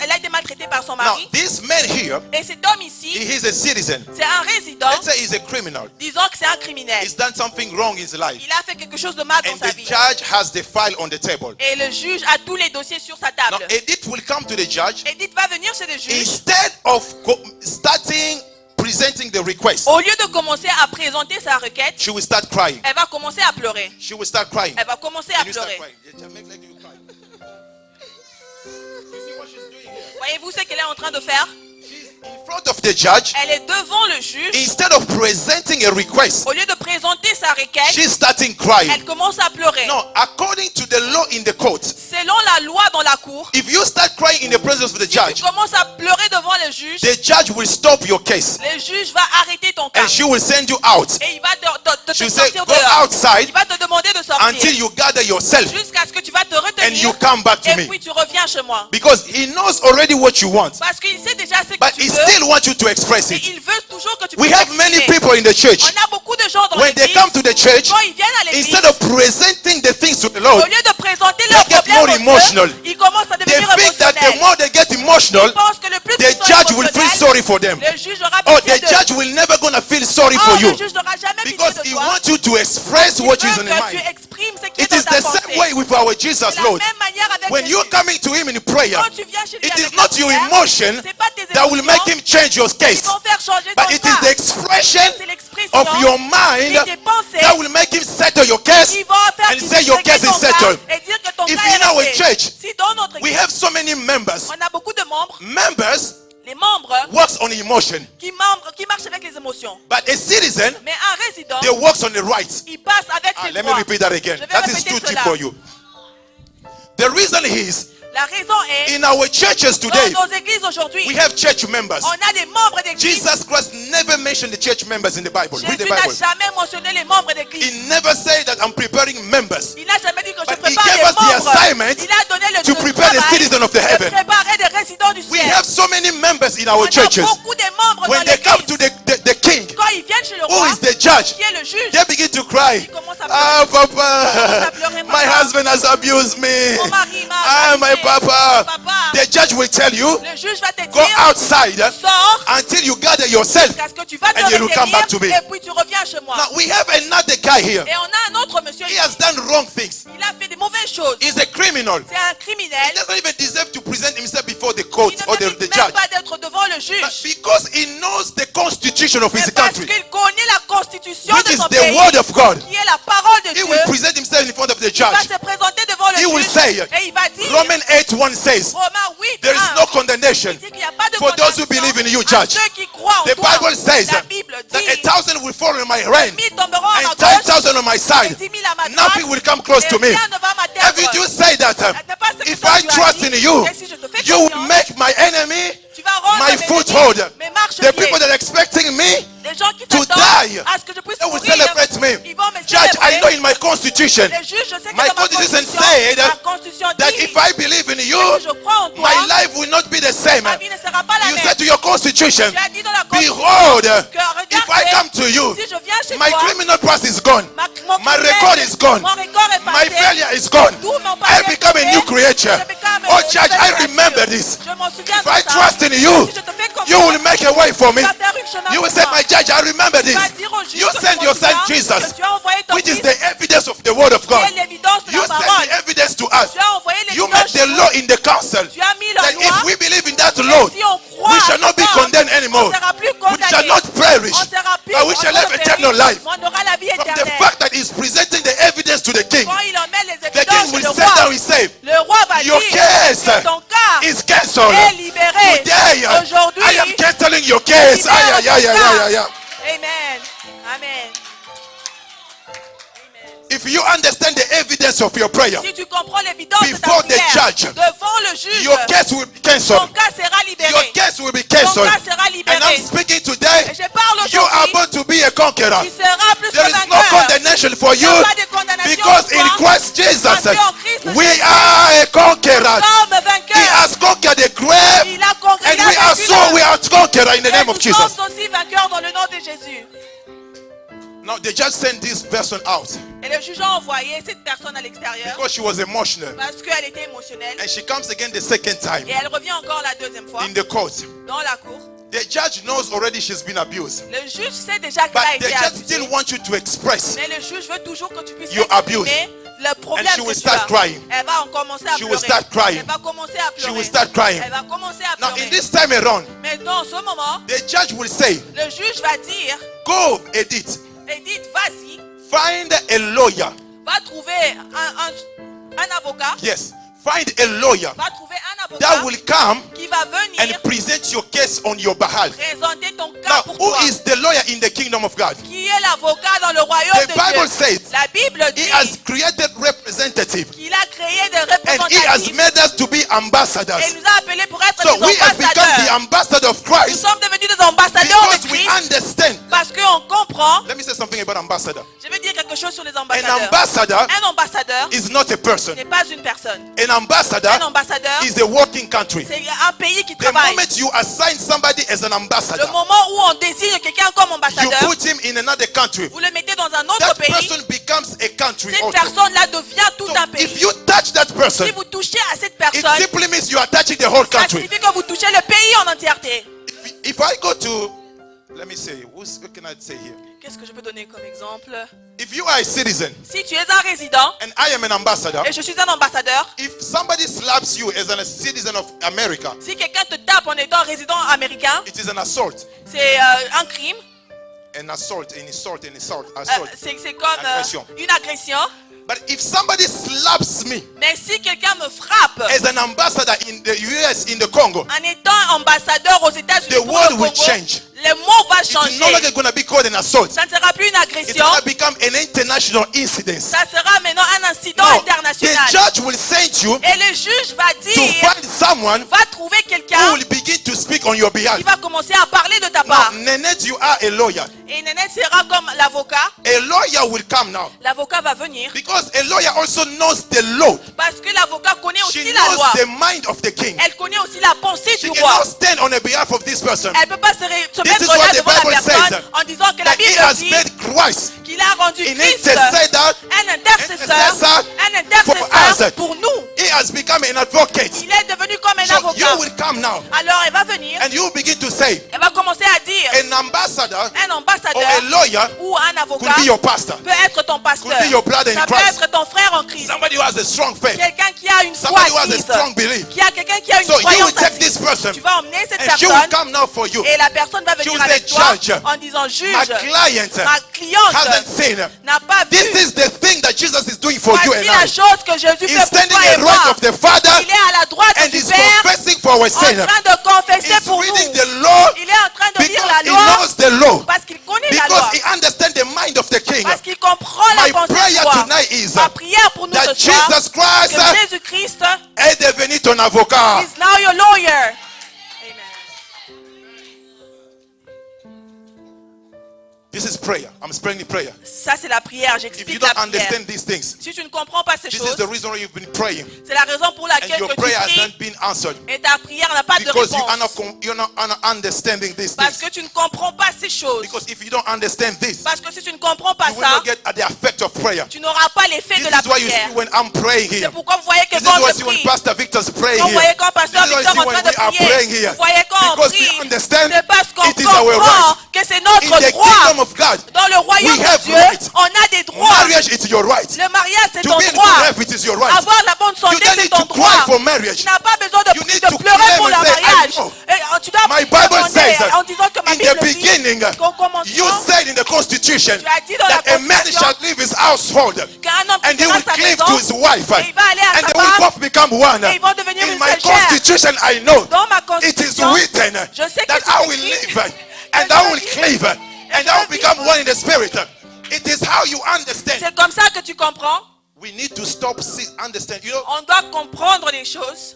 elle a été maltraitée par son Now, mari. this man here, Et cet homme ici, he is a citizen. c'est un résident. Let's say he's a criminal. Disons que c'est un criminel. He's done something wrong in his life. Il a fait quelque chose de mal dans And sa the vie. judge has the file on the table. Et le juge a tous les dossiers sur sa Now, table. Edith will come to the judge. Edith va venir chez le juge. Instead of starting presenting the request, Au lieu de commencer à présenter sa requête, she will start crying. elle va commencer à pleurer. She will start crying. Elle va commencer à Can you start pleurer. crying? Yeah, make like you cry. You see what she's doing here? Voyez-vous ce qu'elle est en train de faire? She's in front of the judge. Elle est devant le juge. Instead of presenting a request, Au lieu de présenter sa requête, she's starting crying. elle commence à pleurer. No, according to the law in the court, Selon la loi dans la cour, if you start crying in the presence of the si judge, tu commences à pleurer devant le juge, the judge will stop your case le juge va arrêter ton cas. and she will send you out Et il va te She'll say, sortir go dehors. outside Il va te demander de sortir. until you gather yourself Jusqu'à ce que tu vas te and retenir. you come back to Et me. puis tu reviens chez moi. Because he knows already what you want, Parce qu'il sait déjà ce que but tu he veux. still wants you to express Mais it. il veut toujours que tu We puisses have many l'exprimer. people in the church. On a beaucoup de gens dans When they l'église. come to the church, Quand ils viennent à l'église, instead of presenting the things to the au Lord, lieu de présenter they leurs get more problèmes emotional. ils commencent à They they devenir think that the émotionnels. more they get emotional, Ils pensent que le plus the ils sont judge will feel émotionnels, sorry for them. le juge aura Or pitié the d'eux. judge will never gonna feel sorry Or, for le you. juge n'aura jamais pitié Because de he toi. wants you to express Il what veut is in your que tu mind. exprimes ce qui est It dans is ta the pensée. same way with our De Jesus la Lord. même manière avec When Jésus. you're coming to him in prayer, Quand tu viens chez lui it avec is not la your prière, emotion c'est pas tes that will make him change your qui case, vont faire changer but ton it is the cas. expression C'est l'expression of your mind et tes pensées that will make him settle your case qui vont faire and say your case is settled. et dire que ton If cas in est our réglé. church Si dans notre we église, have so many members, on a beaucoup de membres, les membres works on emotion, qui marchent avec les émotions. but a citizen, Mais un résident, they works on the rights. il passe avec ses Let me droits. repeat that again. Je vais That is répéter too deep cela. for you. The reason is, La raison est, in our churches today, dans nos églises aujourd'hui, we have church members. on a des membres d'église. Jesus Christ never mentioned the church members in the Bible. Read the Jésus n'a Bible. jamais mentionné les membres He d'église. never said that I'm preparing members. Il n'a jamais dit que je But he prépare gave les us the membres. assignment Il a donné le to prepare the travail citizen of the de heaven. préparer des résidents du We ciel. have so many members in our On a churches. beaucoup de membres When dans they come to l'église. the king, Quand ils viennent chez le who roi, is the judge, qui est le juge, they begin to cry. ils commencent à Ah, pleurer. Papa, pleurer, my papa. husband has abused me. Mon mari m'a Ah, my abusé. papa. Papa. The judge will tell you, Le juge va te go dire, outside sors until you gather yourself. jusqu'à ce que tu vas te And you will come back to me. retenir et puis tu reviens chez moi. Now, we have another guy here. Et on a un autre monsieur, He has done wrong things. il a fait des mauvaises choses. He's a criminal. C'est un He criminel. doesn't even deserve to present himself before the court Il ne or the mérite même judge. pas d'être devant le But juge. because he knows the constitution of Mais his parce country, qu'il connaît la constitution which de is son the pays, word of God, qui est la parole de he Dieu, will present himself in front of the il va judge. se présenter devant He le will juge say, et il va dire, Romans 8:1 says, Romains 8, there is 1, no condemnation il dit qu'il n'y a pas de for those who condamnation believe in you, à judge. ceux qui croient en The toi. Bible says La Bible that dit, 1,000 will fall on my hand 1000 tomberont à ma and gauche 10,000 on my et side. 10 000 à ma droite. Nothing will come close Et to me. rien ne va m'atteindre. If you say that, n'est pas ce que if toi I tu as trust dit, in you, et si je te fais you will confiance, make my enemy tu vas rendre my mes foothold. ennemis, mes marches The people that are expecting me les gens qui to s'attendent die, à ce que je puisse they will mourir, celebrate me. ils vont me Judge, I know célébrer. in my constitution Les juges, je sais que my dans ma constitution constitution, said ma constitution that dit if I believe in you, que je crois en toi, my life will not be the same. ma vie ne sera pas la You même. said to your constitution, Tu as dit dans la constitution behold, que if I regarde, come to you, si je viens chez my toi, criminal past is gone. mon My criminel, record is gone. mon record est My passé. failure is gone. Tout mon I passé become a est new passé. creature. Je become Oh, une Judge, nouvelle I créature. remember this. Je m'en souviens If de I ça. trust in you, Si je te fais you will confiance, make a way for me. tu vas faire une chemin You will pour say, moi. my judge, I remember Tu this. vas dire au juge You que send je your m'en son souviens, Jesus, que tu as envoyé ton which is fils, the evidence of the word of God. qui est l'évidence de You la send parole. the evidence to us. Tu as envoyé You l'évidence make the chez law nous. in the council. Tu as mis la That loi. if we believe in that law, Si on croit we à shall not be cette loi, condemned anymore. on sera plus We condamné. shall not perish, On sera plus but we shall have eternal life. On aura la vie From the éternelle. fact that he's presenting the evidence to the king, Quand il en met les the évidences king will chez le sit down roi, and say, le roi va your dire case que ton cas is cancelled. est libéré. Today, Aujourd'hui, I am canceling your case. libère Ay, ay, ay, ton ay, cas. ay, ay, ay. Amen. Amen. If you understand the evidence of your prayer, Si tu comprends l'évidence de ta Before the prière, judge, devant le juge, your case will be ton cancelled. cas sera libéré. Your case will be Ton cancelled. cas sera And libéré. I'm speaking today. Et je parle You are aujourd'hui, about to be a conqueror. tu seras plus There que is no vainqueur. condemnation for Il n'y you a pas de condamnation because pour in toi. Christ Jesus Parce qu'en Christ we Jésus, are a conqueror. Sommes He vainqueurs. has conquered the grave, Il a conquis and la we are vaincu so we are conqueror in the Et name of nous Jesus. sommes aussi vainqueurs dans le nom de Jésus. Now they just sent this person out Et le juge a envoyé cette personne à l'extérieur because she was emotional, parce qu'elle était émotionnelle. and she comes again the second time Et elle revient encore la deuxième fois in the court. dans la cour. The judge knows already she's been abused, Le juge sait déjà qu'elle but a the été judge abusée. still wants you to express. Mais le juge veut toujours que tu puisses Your abuse. exprimer le problème And she will que tu start as. crying. Elle va en commencer à She will pleurer. start crying. Elle va commencer à She pleurer. will start crying. Elle va commencer à Now pleurer. in this time around, Mais dans ce moment, the judge will say, le juge va dire, go Edith, Edith, vas-y, find a lawyer. va trouver un avocat. Yes, find a lawyer Va trouver un avocat that will come qui va venir and present your case on your behalf. présenter ton Now, cas pour who toi. is the lawyer in the kingdom of God? Qui est l'avocat dans le royaume The de Bible Dieu? says La Bible he dit has created representative, qu'il a créé des and he has représentatifs made us to be et ambassadors. nous a appelés pour être So des we have become the ambassadeurs. ambassador of Nous Christ sommes devenus des ambassadeurs because de we Christ understand Parce qu'on comprend. Let me say something about ambassador. Je vais dire quelque chose sur les An ambassadeurs. ambassador Un ambassadeur is not a person. n'est pas une personne. An ambassador Un ambassadeur, is a working country. c'est un pays qui The travaille. moment you assign somebody as an Le ambassador, moment où on désigne quelqu'un comme you ambassadeur, put him in another country. vous le mettez dans un autre That pays. person becomes a country Cette also. personne-là devient tout So un pays. if you touch that person, Si vous touchez à cette it personne, simply means you are touching the whole ça country. signifie que vous touchez le pays en entièreté. If I go to, let me say, what can I say here? Qu'est-ce que je peux donner comme exemple? If you are a citizen Si tu es un résident and I am an ambassador, et je suis un ambassadeur, if somebody slaps you as a citizen of America, si quelqu'un te tape en étant résident américain, it is an assault. c'est un crime. An assault. C'est comme Agression. une agression. But if somebody slaps me Mais si quelqu'un me frappe as an ambassador in the US, in the Congo, en étant ambassadeur aux États-Unis, the pour world le will Congo, change. le monde va It's no changer. longer going to be called an assault. Ça ne sera plus une It's agression. going to become an international incident. Ça sera maintenant un incident No, international. the judge will send you Et le juge va to dire, find someone va trouver who quelqu'un will begin to speak on your behalf. qui va commencer à parler de ta Now, part. Nenette, you are a lawyer. Et Nénette sera comme l'avocat. A lawyer will come now L'avocat va venir because a lawyer also knows the law. parce que l'avocat connaît She aussi la knows loi. the mind of the king. Elle connaît aussi la pensée She du roi. cannot stand on the behalf of this person Elle ne peut pas se This mettre is là what the devant la Bible personne says, en disant que la that he Bible has dit made Christ qu'il a rendu an Christ intercessor. un intercesseur us. pour nous. He has become an advocate. Il est devenu comme un So you avocat. will come now Alors elle va venir, and you will begin to say, elle va commencer à dire an ambassador un or ambassadeur a lawyer ou un could avocat be your pastor. peut être ton pasteur. Could be your brother in Ça peut Christ. être ton frère en Christ. Somebody who has a strong faith. Quelqu'un qui a une foi Somebody who has a assise. strong belief. Qui a quelqu'un qui a une So you will croyance take this assise. person Tu vas emmener cette and she will personne come now for you. et la personne va She venir will avec say, toi "Judge, en disant juge, My client ma cliente hasn't seen. n'a pas vu. This is the thing that Jesus is doing for you Voici and la I. chose que Jésus He's fait pour standing toi et at moi. right of the Father Il est à la droite and du he's Père confessing for our en sin. train de confesser He's pour nous. reading the law Il est en train de lire because la he loi knows the law. parce qu'il connaît la loi. Because he understands the mind of the king. Parce qu'il comprend la My pensée prayer du roi. tonight is Ma prière pour nous that ce soir, Jesus Christ que Jésus-Christ est devenu ton avocat. is now your lawyer. Amen. This is prayer. I'm explaining prayer. Ça c'est la prière, If you j'explique don't la prière. understand these things, Si tu ne comprends pas ces this is choses, the reason why you've been praying c'est la raison pour and laquelle your que tu prayer has pries not been answered et ta prière n'a pas de because réponse. you're not understanding these Parce things. que tu ne comprends pas ces choses. Because if you don't understand this, Parce que si tu ne comprends pas you will ça, not get at the effect of prayer. tu n'auras pas l'effet This de la is why you prière. see when I'm praying here. C'est pourquoi vous voyez que This is quand why you je see when prie, Pastor Victor's praying quand vous here. voyez quand This Pasteur is why you Victor see est en when train we are de prier, praying here. vous voyez quand on Because we prie, understand c'est parce qu'on it is our comprend right. que c'est In notre the droit. kingdom of God, Dans le royaume we have de Dieu, rights. on a des droits. marriage is your right. Le mariage, c'est To ton be in good droit. health, it is your right. Avoir la bonne You santé, don't c'est need ton to cry droit. for marriage. Tu n'as pas besoin You need de to pleurer claim pour and le say, I mariage. know. Et tu dois My Bible demander says en disant que ma in the Bible dit beginning, qu'au commencement, you said in the Constitution tu as dit dans la that a man Constitution shall leave his household qu'un homme and he quittera will sa cleave maison to his wife et il va aller à and sa they will femme both become one. et ils vont devenir In une my seule chair. Constitution, I know Dans ma it is Constitution, written je sais que that c'est I will écrit live and je I will dis- cleave and I will become one in the spirit. It is how you understand. c'est comme ça que tu comprends. We need to stop understand. You know, On doit comprendre les choses.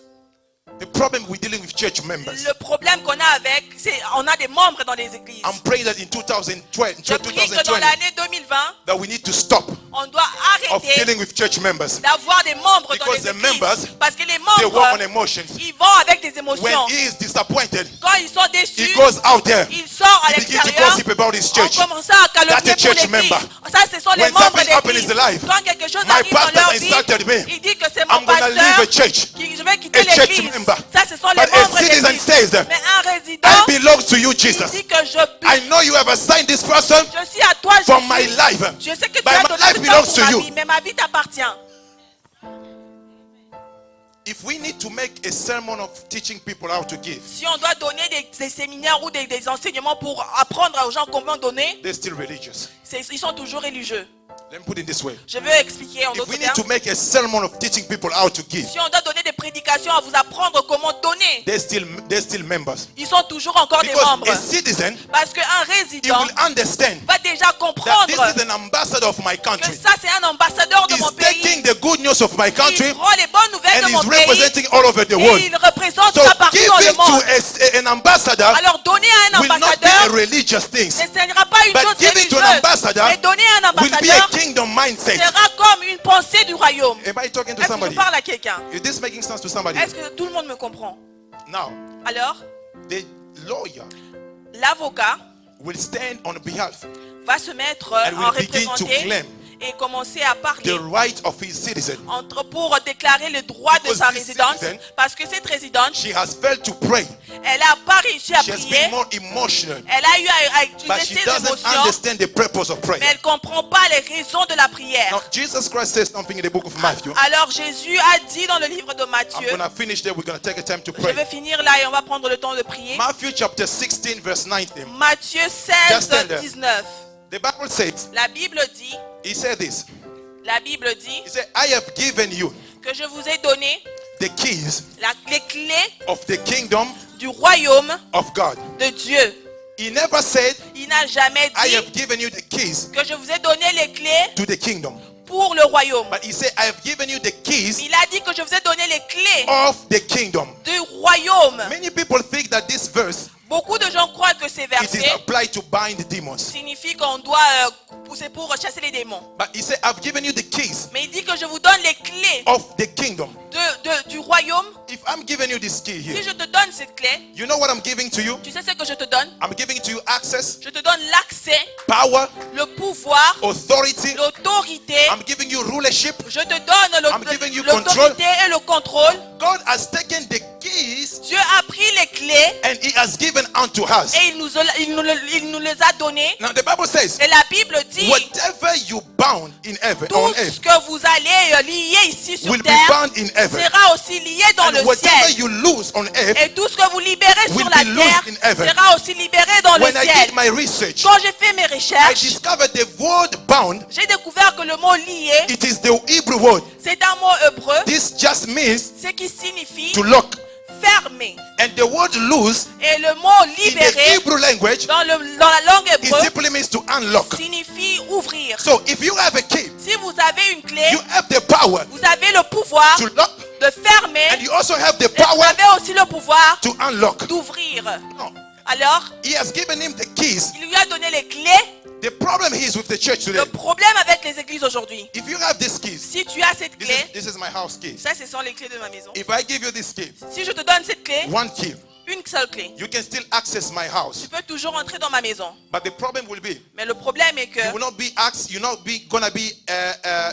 the problem we're dealing with church members. Le problème qu'on a avec, c'est on a des membres dans les églises. I'm praying that in 2020, Je prie que dans l'année 2020, that we need to stop on doit of arrêter dealing with church members. d'avoir des membres dans Because les the églises. members, Parce que les They walk on membres, emotions. ils vont avec des When émotions. he is disappointed, Quand ils sont déçus, he goes out there. ils sortent à He begins to l'extérieur. gossip about his On church. commence à calomnier That's a pour church l'église. member. Ça, ce sont les When membres something happens in d'église. his life, Quand quelque chose my arrive dans pastor leur vie, insulted me. il dit que c'est mon I'm gonna leave a pasteur church. qui je vais quitter A church l'église. member. Ça, ce sont les But a membres citizen d'église. says, Mais un résident, I belong to you, il Jesus. dit que I know you have assigned this person je suis à toi, for my Jésus. life. Je sais que tu But as my donné life ce temps belongs pour to ma you. vie, mais ma vie t'appartient. If we need to make a sermon of teaching people how to give, Si on doit donner des séminaires ou des enseignements pour apprendre aux gens comment donner, they're still religious. ils sont toujours religieux. Let me put it this way. Je veux expliquer en If d'autres we need to termes. make a sermon of teaching people how to give, Si on doit donner des prédications à vous apprendre comment donner, they're still members. ils sont toujours encore des Because membres. a citizen, Parce qu'un he résident will understand va déjà that comprendre this is an ambassador of my que country. ça c'est un ambassadeur de He's mon pays. taking the good news of my Il country prend les bonnes nouvelles and de mon he's pays representing all over the et world. il représente So ça partout dans le giving monde. to an ambassador Alors donner à un will not be a ambassadeur religious Ce things. ne sera pas une But chose giving to an religieuse. ambassador Mais donner à un will be a ambassadeur kingdom mindset. sera comme une pensée du royaume. Am I talking to Est-ce que somebody? je parle à quelqu'un? Is this making sense to somebody? Est-ce que tout le monde me comprend? Now, Alors, the lawyer l'avocat will stand on behalf va se mettre and en will begin to représenté claim et commencer à the parler right of his citizen. pour déclarer le droit de Because sa this résidence. citizen, Parce que cette résidence, She has failed to pray. elle n'a pas réussi à She has prier. been more emotional. Elle a eu à But she utiliser ses doesn't émotions, understand the purpose of prayer. mais elle ne comprend pas les raisons de la prière. Now, Jesus Christ says something in the book of Matthew. Alors Jésus a dit dans le livre de I'm Matthieu, going to finish there. We're going to take a time to je pray. vais finir là et on va prendre le temps de prier. Matthew chapter 16, verse 19. Matthieu Just 16, stand there. 19. The Bible says, La Bible dit, He said this. la Bible dit He said, I have given you que je vous ai donné the keys les clés of the kingdom du royaume of God. de Dieu. He never said, Il n'a jamais I dit have given you the keys que je vous ai donné les clés to the kingdom. pour le royaume. But he said, I have given you the keys Il a dit que je vous ai donné les clés of the kingdom. du royaume. Many people think that this verse Beaucoup de gens croient que ces it is versets applied to bind demons. signifient qu'on doit pousser pour chasser les démons. But he said, I've given you the keys Mais il dit que je vous donne les clés of the kingdom. du royaume. If I'm giving you this key Si here, je te donne cette clé, you know what I'm giving to you? tu sais ce que je te donne? I'm giving to you access, Je te donne l'accès, power, le pouvoir, authority. l'autorité. I'm giving you rulership. Je te donne I'm giving you l'autorité et le contrôle. God has taken the keys Dieu a pris les clés and he has given unto us. et il nous les a données. Now the Bible says, Et la Bible dit, whatever you bound in heaven on tout ce earth que vous allez lier ici sur will be terre bound in heaven. sera aussi lié dans And le whatever ciel. you lose on earth, Et tout ce que vous libérez will sur la be loosed terre in heaven. sera aussi libéré dans le when I ciel. did my research, Quand j'ai fait mes I recherches, discovered the word bound, j'ai découvert que le mot lié, it is the Hebrew word. c'est un mot hébreu, This just means ce qui signifie to lock. fermer. And the word loose Et le mot in the libéré Hebrew language, dans la langue it hébreu simply means to unlock. signifie ouvrir. So if you have a key, Si vous avez une clé, you have the power vous avez le pouvoir to lock, de fermer and you also have the et vous power avez aussi le pouvoir to unlock. d'ouvrir. No. Alors, He has given him the keys. il lui a donné les clés. The problem is with the church today. Le problème avec les églises aujourd'hui, If you have these keys, si tu as cette clé, this is my house key. ça ce sont les clés de ma maison. If I give you this key, Si je te donne cette clé, one key, une seule clé, you can still access my house. tu peux toujours entrer dans ma maison. But the problem will be, Mais le problème est que you will not be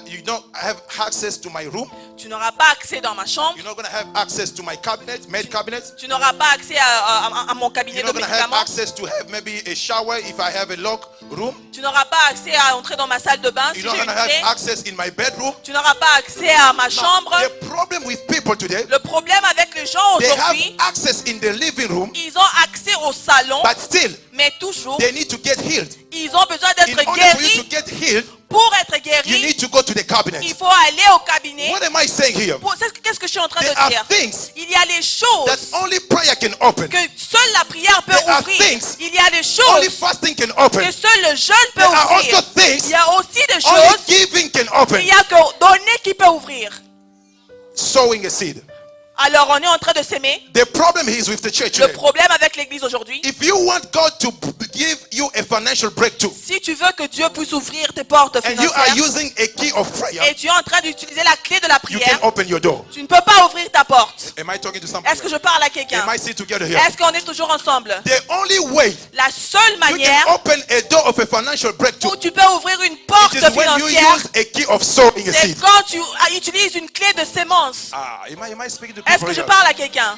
you don't have access to my room. tu n'auras pas accès dans ma chambre, You're not going to have access to my cabinet, med cabinet. tu n'auras pas accès à mon cabinet You're de not going to have médicaments, access to have maybe a shower if I have a locked room. tu n'auras pas accès à entrer dans ma salle de bain si You're j'ai not une going to have clé, access in my bedroom. tu n'auras pas accès à ma chambre. The problem with people today, Le problème avec les gens they have aujourd'hui, access in the living room, ils ont accès au salon, but still mais toujours, they need to get healed. ils ont besoin In d'être order for you guéris. to get healed, Pour être you guéri, need to go to the cabinet. il faut aller au cabinet. What am I saying here? Qu'est-ce que je suis en train There de are dire? things Il y a les that choses only prayer can open. que seule la prière peut There are ouvrir. things Il y a des Only choses fasting can open. que seul le jeûne peut There are ouvrir. also things Il y a aussi des only choses giving can open. qu'il y a que donner qui peut ouvrir. Sowing a seed. Alors on est en train de s'aimer. The problem is with the church Le today. problème avec l'église aujourd'hui, If you want God to give you a financial breakthrough si tu veux que Dieu puisse ouvrir tes portes and you are financières using a key of prayer, et tu es en train d'utiliser la clé de la you prière, can open your door. tu ne peux pas ouvrir ta porte. Am I talking to somebody? Est-ce que je parle à quelqu'un? Am I still together here? Est-ce qu'on est toujours ensemble? The only way La seule you manière can open a door of a financial breakthrough où tu peux ouvrir une porte it is when you financière, use a key of sowing a c'est seed. quand tu utilises une clé de sémence. Am I speaking to Est-ce people que je here? parle à quelqu'un?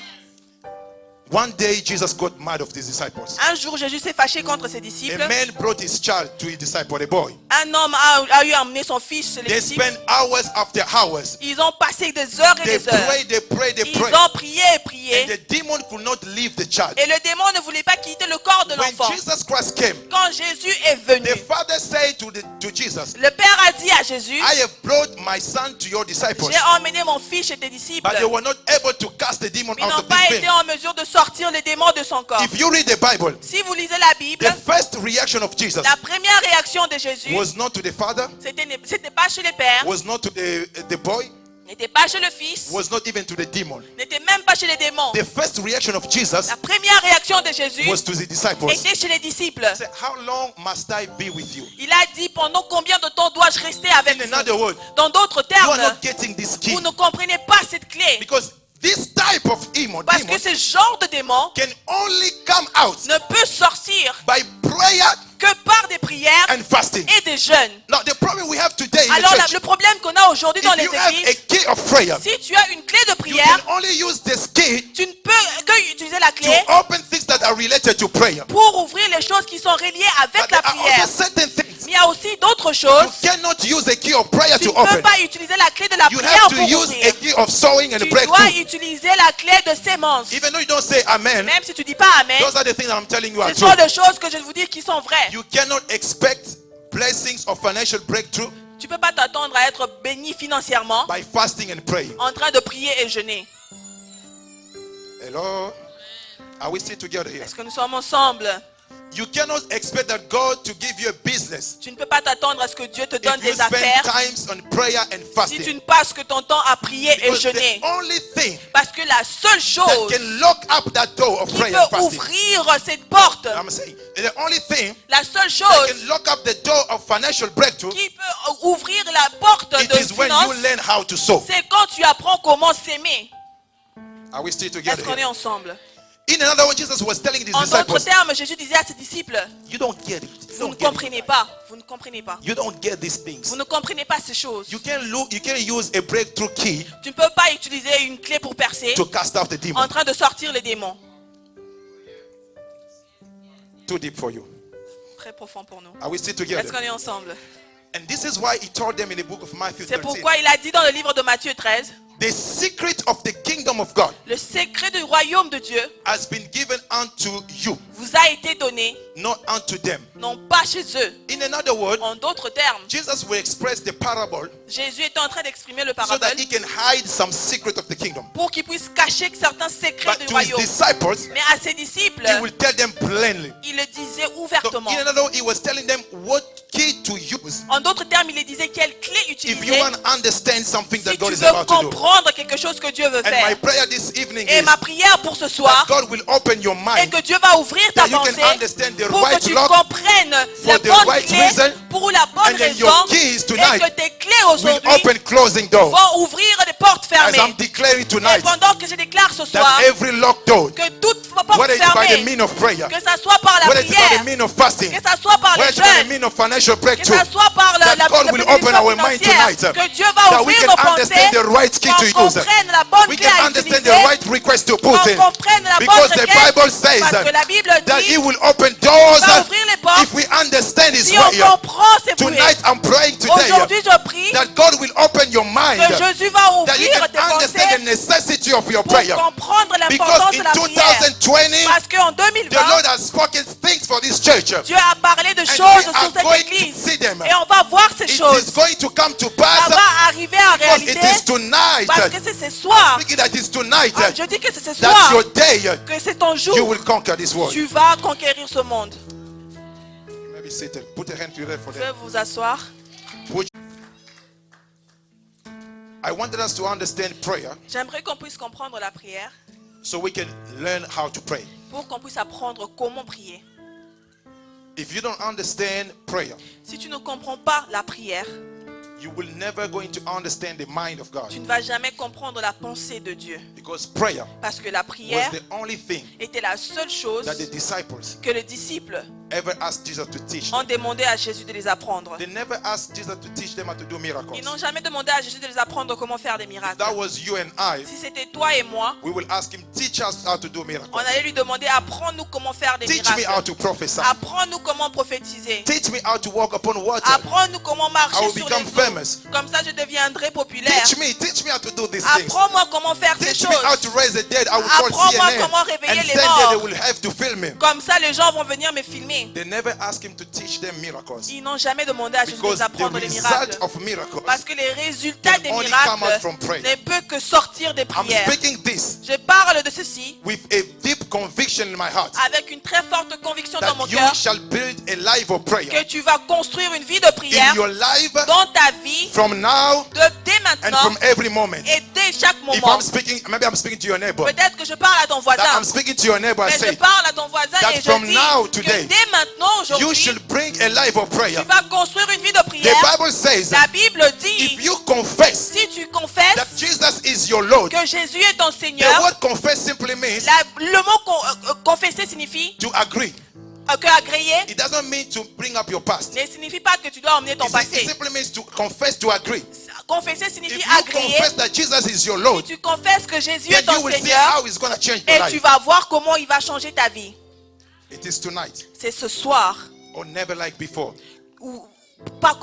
One day Jesus got mad of his disciples. Un jour, Jésus s'est fâché contre ses disciples. A man brought his child to his disciple, a boy. Un homme a eu à emmener son fils chez les They disciples. spent hours after hours. Ils ont passé des heures et They des heures. prayed, they prayed, they Ils prayed. ont prié et And prié. the demon could not leave the child. Et le démon ne voulait pas quitter le corps de When l'enfant. Jesus Christ came, Quand Jésus est venu, the father said to Jesus, le père a dit à Jésus, I have brought my son to your disciples, j'ai emmené mon fils chez tes disciples. but they were not able to cast the demon Ils out n'ont of pas this été man. en mesure de sortir les démons de son corps. If you read the Bible, Si vous lisez la Bible, the first reaction of Jesus la première réaction de Jésus, was not to the father, c'était pas chez les pères, was not to the boy, n'était pas chez le Fils, was not even to the demon. n'était même pas chez les démons. The first reaction of Jesus La première réaction de Jésus was to the disciples. était chez les disciples. He said, how long must I be with you? Il a dit, pendant combien de temps dois-je rester avec In another vous? word, Dans d'autres you are termes, not getting this key. vous ne comprenez pas cette clé. Because this type of demon Parce que ce genre de démon can only come out ne peut sortir by prayer que par des prières and fasting. et des jeûnes. Now the problem we have today in the Alors church, le problème qu'on a aujourd'hui dans if les you have a églises, key of prayer, si tu as une clé de you prière, can only use this key tu ne peux que utiliser la to clé open things that are related to prayer. pour ouvrir les choses qui sont reliées avec But la there are prière. also certain things Mais il y a aussi d'autres choses. you cannot use a key of prayer Tu to ne peux open. pas utiliser la clé de la You prière have to pour use a ouvrir. key of sowing and Tu dois breakthrough. utiliser la clé de sémence. Even though you don't say amen, Même si tu dis pas amen, those are the things I'm telling you are ce true. sont des choses que je vous dis qui sont vraies. You cannot expect blessings or financial breakthrough Tu ne peux pas t'attendre à être béni financièrement by fasting and praying. en train de prier et jeûner. Hello? Are we still together here? Est-ce que nous sommes ensemble? You cannot expect that God to give you a business Tu ne peux pas t'attendre à ce que Dieu te donne if you des spend affaires times on prayer and si tu fasting. ne passes que ton temps à prier et Because jeûner. the only thing Parce que la seule that chose can lock up that door of qui prayer and peut fasting, ouvrir cette porte, I'm saying, the only thing la seule that chose can lock up the door of financial breakthrough, qui peut ouvrir la porte it de is when you finance, learn how to sow. c'est quand tu apprends comment s'aimer. Are we still Est-ce together qu'on est here? ensemble? In another way, Jesus was telling his En d'autres disciples, termes, Jésus disait à ses disciples, you don't get it. You vous ne don't get it. comprenez pas, vous ne comprenez pas. You don't get these things. Vous ne comprenez pas ces choses. You can use a breakthrough key Tu ne peux pas utiliser une clé pour percer to cast out the demon. en train de sortir les démons. Too deep for you. Très profond pour nous. Are we still Est-ce together? qu'on est ensemble? And this is why he told them in the book of Matthew C'est 13, pourquoi il a dit dans le livre de Matthieu 13, the secret of the kingdom of God le secret du royaume de Dieu has been given unto you, vous a été donné, not unto them. non pas chez eux. In another word, En d'autres termes, Jesus will express the parable Jésus était en train d'exprimer le so parabole that he can hide some secret of the kingdom. pour qu'il puisse cacher certains secrets But du to his royaume. disciples, Mais à ses disciples, he will tell them plainly. il le disait So ouvertement. in another word, he was telling them what key to use En d'autres termes, il les disait quelle clé if you utiliser want to understand something si that tu God is veux about to do. comprendre quelque chose que Dieu veut And my faire. prayer this evening Et is ma prière pour ce that soir God will open your est mind que Dieu va ouvrir ta that you can pensée understand the pour que right tu lock comprennes for la the bonne right clé reason, pour la bonne and then raison your keys et tonight que tes clés will aujourd'hui open closing door. vont ouvrir des portes As I'm fermées. declaring Et tonight pendant que je déclare ce soir that every locked door, que toute porte whether it's by the fermée, mean of prayer, que ça soit par la whether it's by the prière, mean of fasting, que ça soit par whether les it's by the jeûnes, mean of financial que breakthrough, ça soit par la that God will open our mind bénédiction tonight, financière, que Dieu va that we ouvrir can nos pensées, understand the right key to qu'on use, comprenne la bonne we clé can à understand utiliser, the right request to put qu'on in, comprenne la bonne because the requête, Bible says parce que la Bible that dit He will open doors va ouvrir les portes if we understand His si on way. comprend ses bruits. Tonight I'm praying today Aujourd'hui, je prie that God will open your mind, que Jésus va that you ouvrir can tes understand the pensées necessity of your pour prayer. comprendre Because l'importance de in la prière. 2020, Parce qu'en the 2020, Lord has spoken things for this church. Dieu a parlé de And choses we are sur cette going to église. see them. Et on va voir ces It choses. is going to come to Ça pass va arriver en because réalité it is tonight. parce que c'est ce soir. Speaking that it's tonight. Ah, je dis que c'est ce That's soir your day. que c'est ton jour. You will conquer this world. Tu vas conquérir ce monde. Maybe seated. Put a hand together for Vous them. pouvez vous asseoir. I wanted us to understand prayer J'aimerais qu'on puisse comprendre la prière so we can learn how to pray. pour qu'on puisse apprendre comment prier. If you don't understand prayer, Si tu ne comprends pas la prière, you will never going to understand the mind of God. tu ne vas jamais comprendre la pensée de Dieu. Because prayer Parce que la was prière the only thing était la seule chose that the disciples que les disciples ever asked Jesus to teach ont them. demandé à Jésus de les apprendre. They never asked Jesus to teach them how to do miracles. Ils n'ont jamais demandé à Jésus de les apprendre comment faire des miracles. That was you and I. Si c'était toi et moi, We will ask him, teach us how to do on miracles. allait lui demander apprends-nous comment faire des Teach me how miracles. to prophesy. Apprends-nous comment prophétiser. Teach me how to walk upon water. Apprends-nous comment I marcher will sur become les famous. eaux. Comme ça, je deviendrai populaire. Teach me how to do these things. Apprends-moi comment faire ces Teach me how choses. to raise the dead. I will call Apprends-moi CNN comment réveiller and les stand there. They morts. will have to film me. Comme ça, les gens vont venir me filmer. They never asked him to teach them miracles. Ils n'ont jamais demandé à Jésus de Because nous apprendre the les result miracles. of miracles, Parce que les résultats des only come out miracles from prayer. ne peuvent que sortir des I'm prières. speaking this Je parle de ceci with a deep conviction in my heart avec une très forte conviction dans that mon you cœur, shall build a life of prayer que tu vas construire une vie de in prière your life dans ta vie from now dès and maintenant from every moment. et dès chaque If moment. I'm speaking, maybe I'm speaking to your neighbor. Peut-être que je parle à ton That voisin, I'm speaking to your neighbor. I mais je say, parle à ton voisin that et je from dis now, que today, dès maintenant, you aujourd'hui, should bring a life of prayer. tu vas construire une vie de The prière. Bible says La Bible if dit, you confess si tu confesses that Jesus is your Lord, que Jésus est ton the Seigneur, word confess simply means le mot confesser signifie to agree. que agréer It doesn't mean to bring up your past. ne signifie pas que tu dois emmener ton It passé. simply means to confess, to agree. Confesser If signifie you agréer. confess that Jesus is your Si Lord, tu confesses que Jésus then est ton you will see Seigneur, how it's going to change et your tu life. vas voir comment il va changer ta vie. It is tonight C'est ce soir, or never like before. ou pas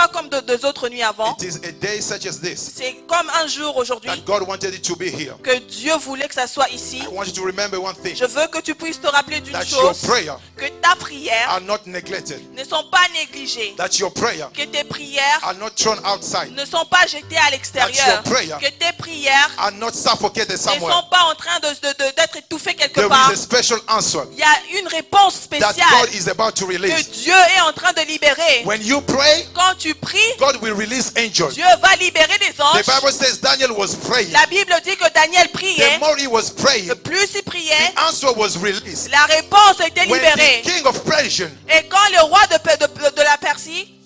comme deux autres nuits avant. It is a day such as this C'est comme un jour aujourd'hui that God wanted it to be here. que Dieu voulait que ça soit ici. I want you to remember one thing, Je veux que tu puisses te rappeler d'une that your chose, prayer que ta prière are not neglected, ne sont pas négligées, that your prayer que tes prières are not thrown outside, ne sont pas jetées à l'extérieur, That your prayer que tes prières are not suffocated ne somewhere. sont pas en train d'être étouffées quelque There part. is a special answer Il y a une réponse that spéciale God is about to que release. Dieu est en train de libérer. When you pray, Quand tu pries, God will release angels. Dieu va libérer des The anges. Bible says Daniel was praying. La Bible dit que Daniel The priait. more he was praying, Le plus il priait, the answer was released. la réponse était When libérée. the king of Persia, Et quand le roi de la Persie,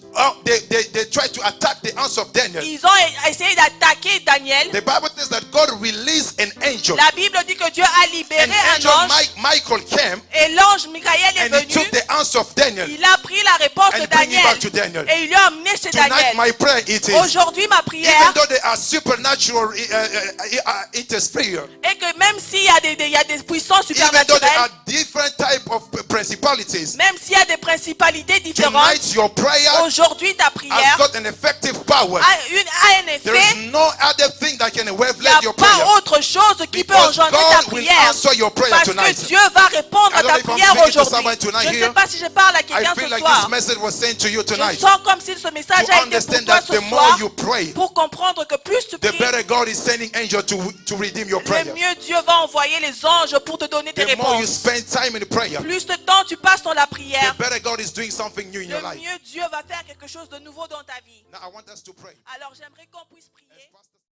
they tried to attack the answer of Daniel, ils ont essayé d'attaquer Daniel, the Bible says that God released an angel. la Bible dit que Dieu a libéré An angel, un ange. Michael came Et l'ange Michael est and he venu. took the answer of Daniel Il a pris la réponse and de bring it back Daniel. to Daniel. Et il lui a emmené chez Tonight, Daniel. my prayer it is, Aujourd'hui, ma even prière, though there are supernatural interference, est que même s'il y a des puissances even though there are supernaturelles, different type of principalities, même s'il y a des principalités différentes, tonight your prayer aujourd'hui ta has prière got an effective power. a un There effet. is no other thing that can Il n'y wavelength a your pas prayer, autre chose qui peut because engendrer ta God will prière. answer your prayer Parce tonight. que Dieu va répondre I à don't ta know if I'm prière speaking to aujourd'hui. someone tonight Je ne sais here. pas si je parle à I quelqu'un feel ce like soir. this message was saying to you Je tonight, sens comme si ce message to a été pour understand toi that ce the more soir you pray, pour comprendre que plus tu the pries, better God is sending angels to redeem your prayer. le mieux Dieu va envoyer les anges pour te donner tes The more you réponses. spend time in prayer, Plus de temps tu passes dans la the prière, better God is doing something new in your le life. mieux Dieu va faire quelque chose de nouveau dans ta vie. Now I want us to pray. Alors j'aimerais qu'on puisse prier. As pastors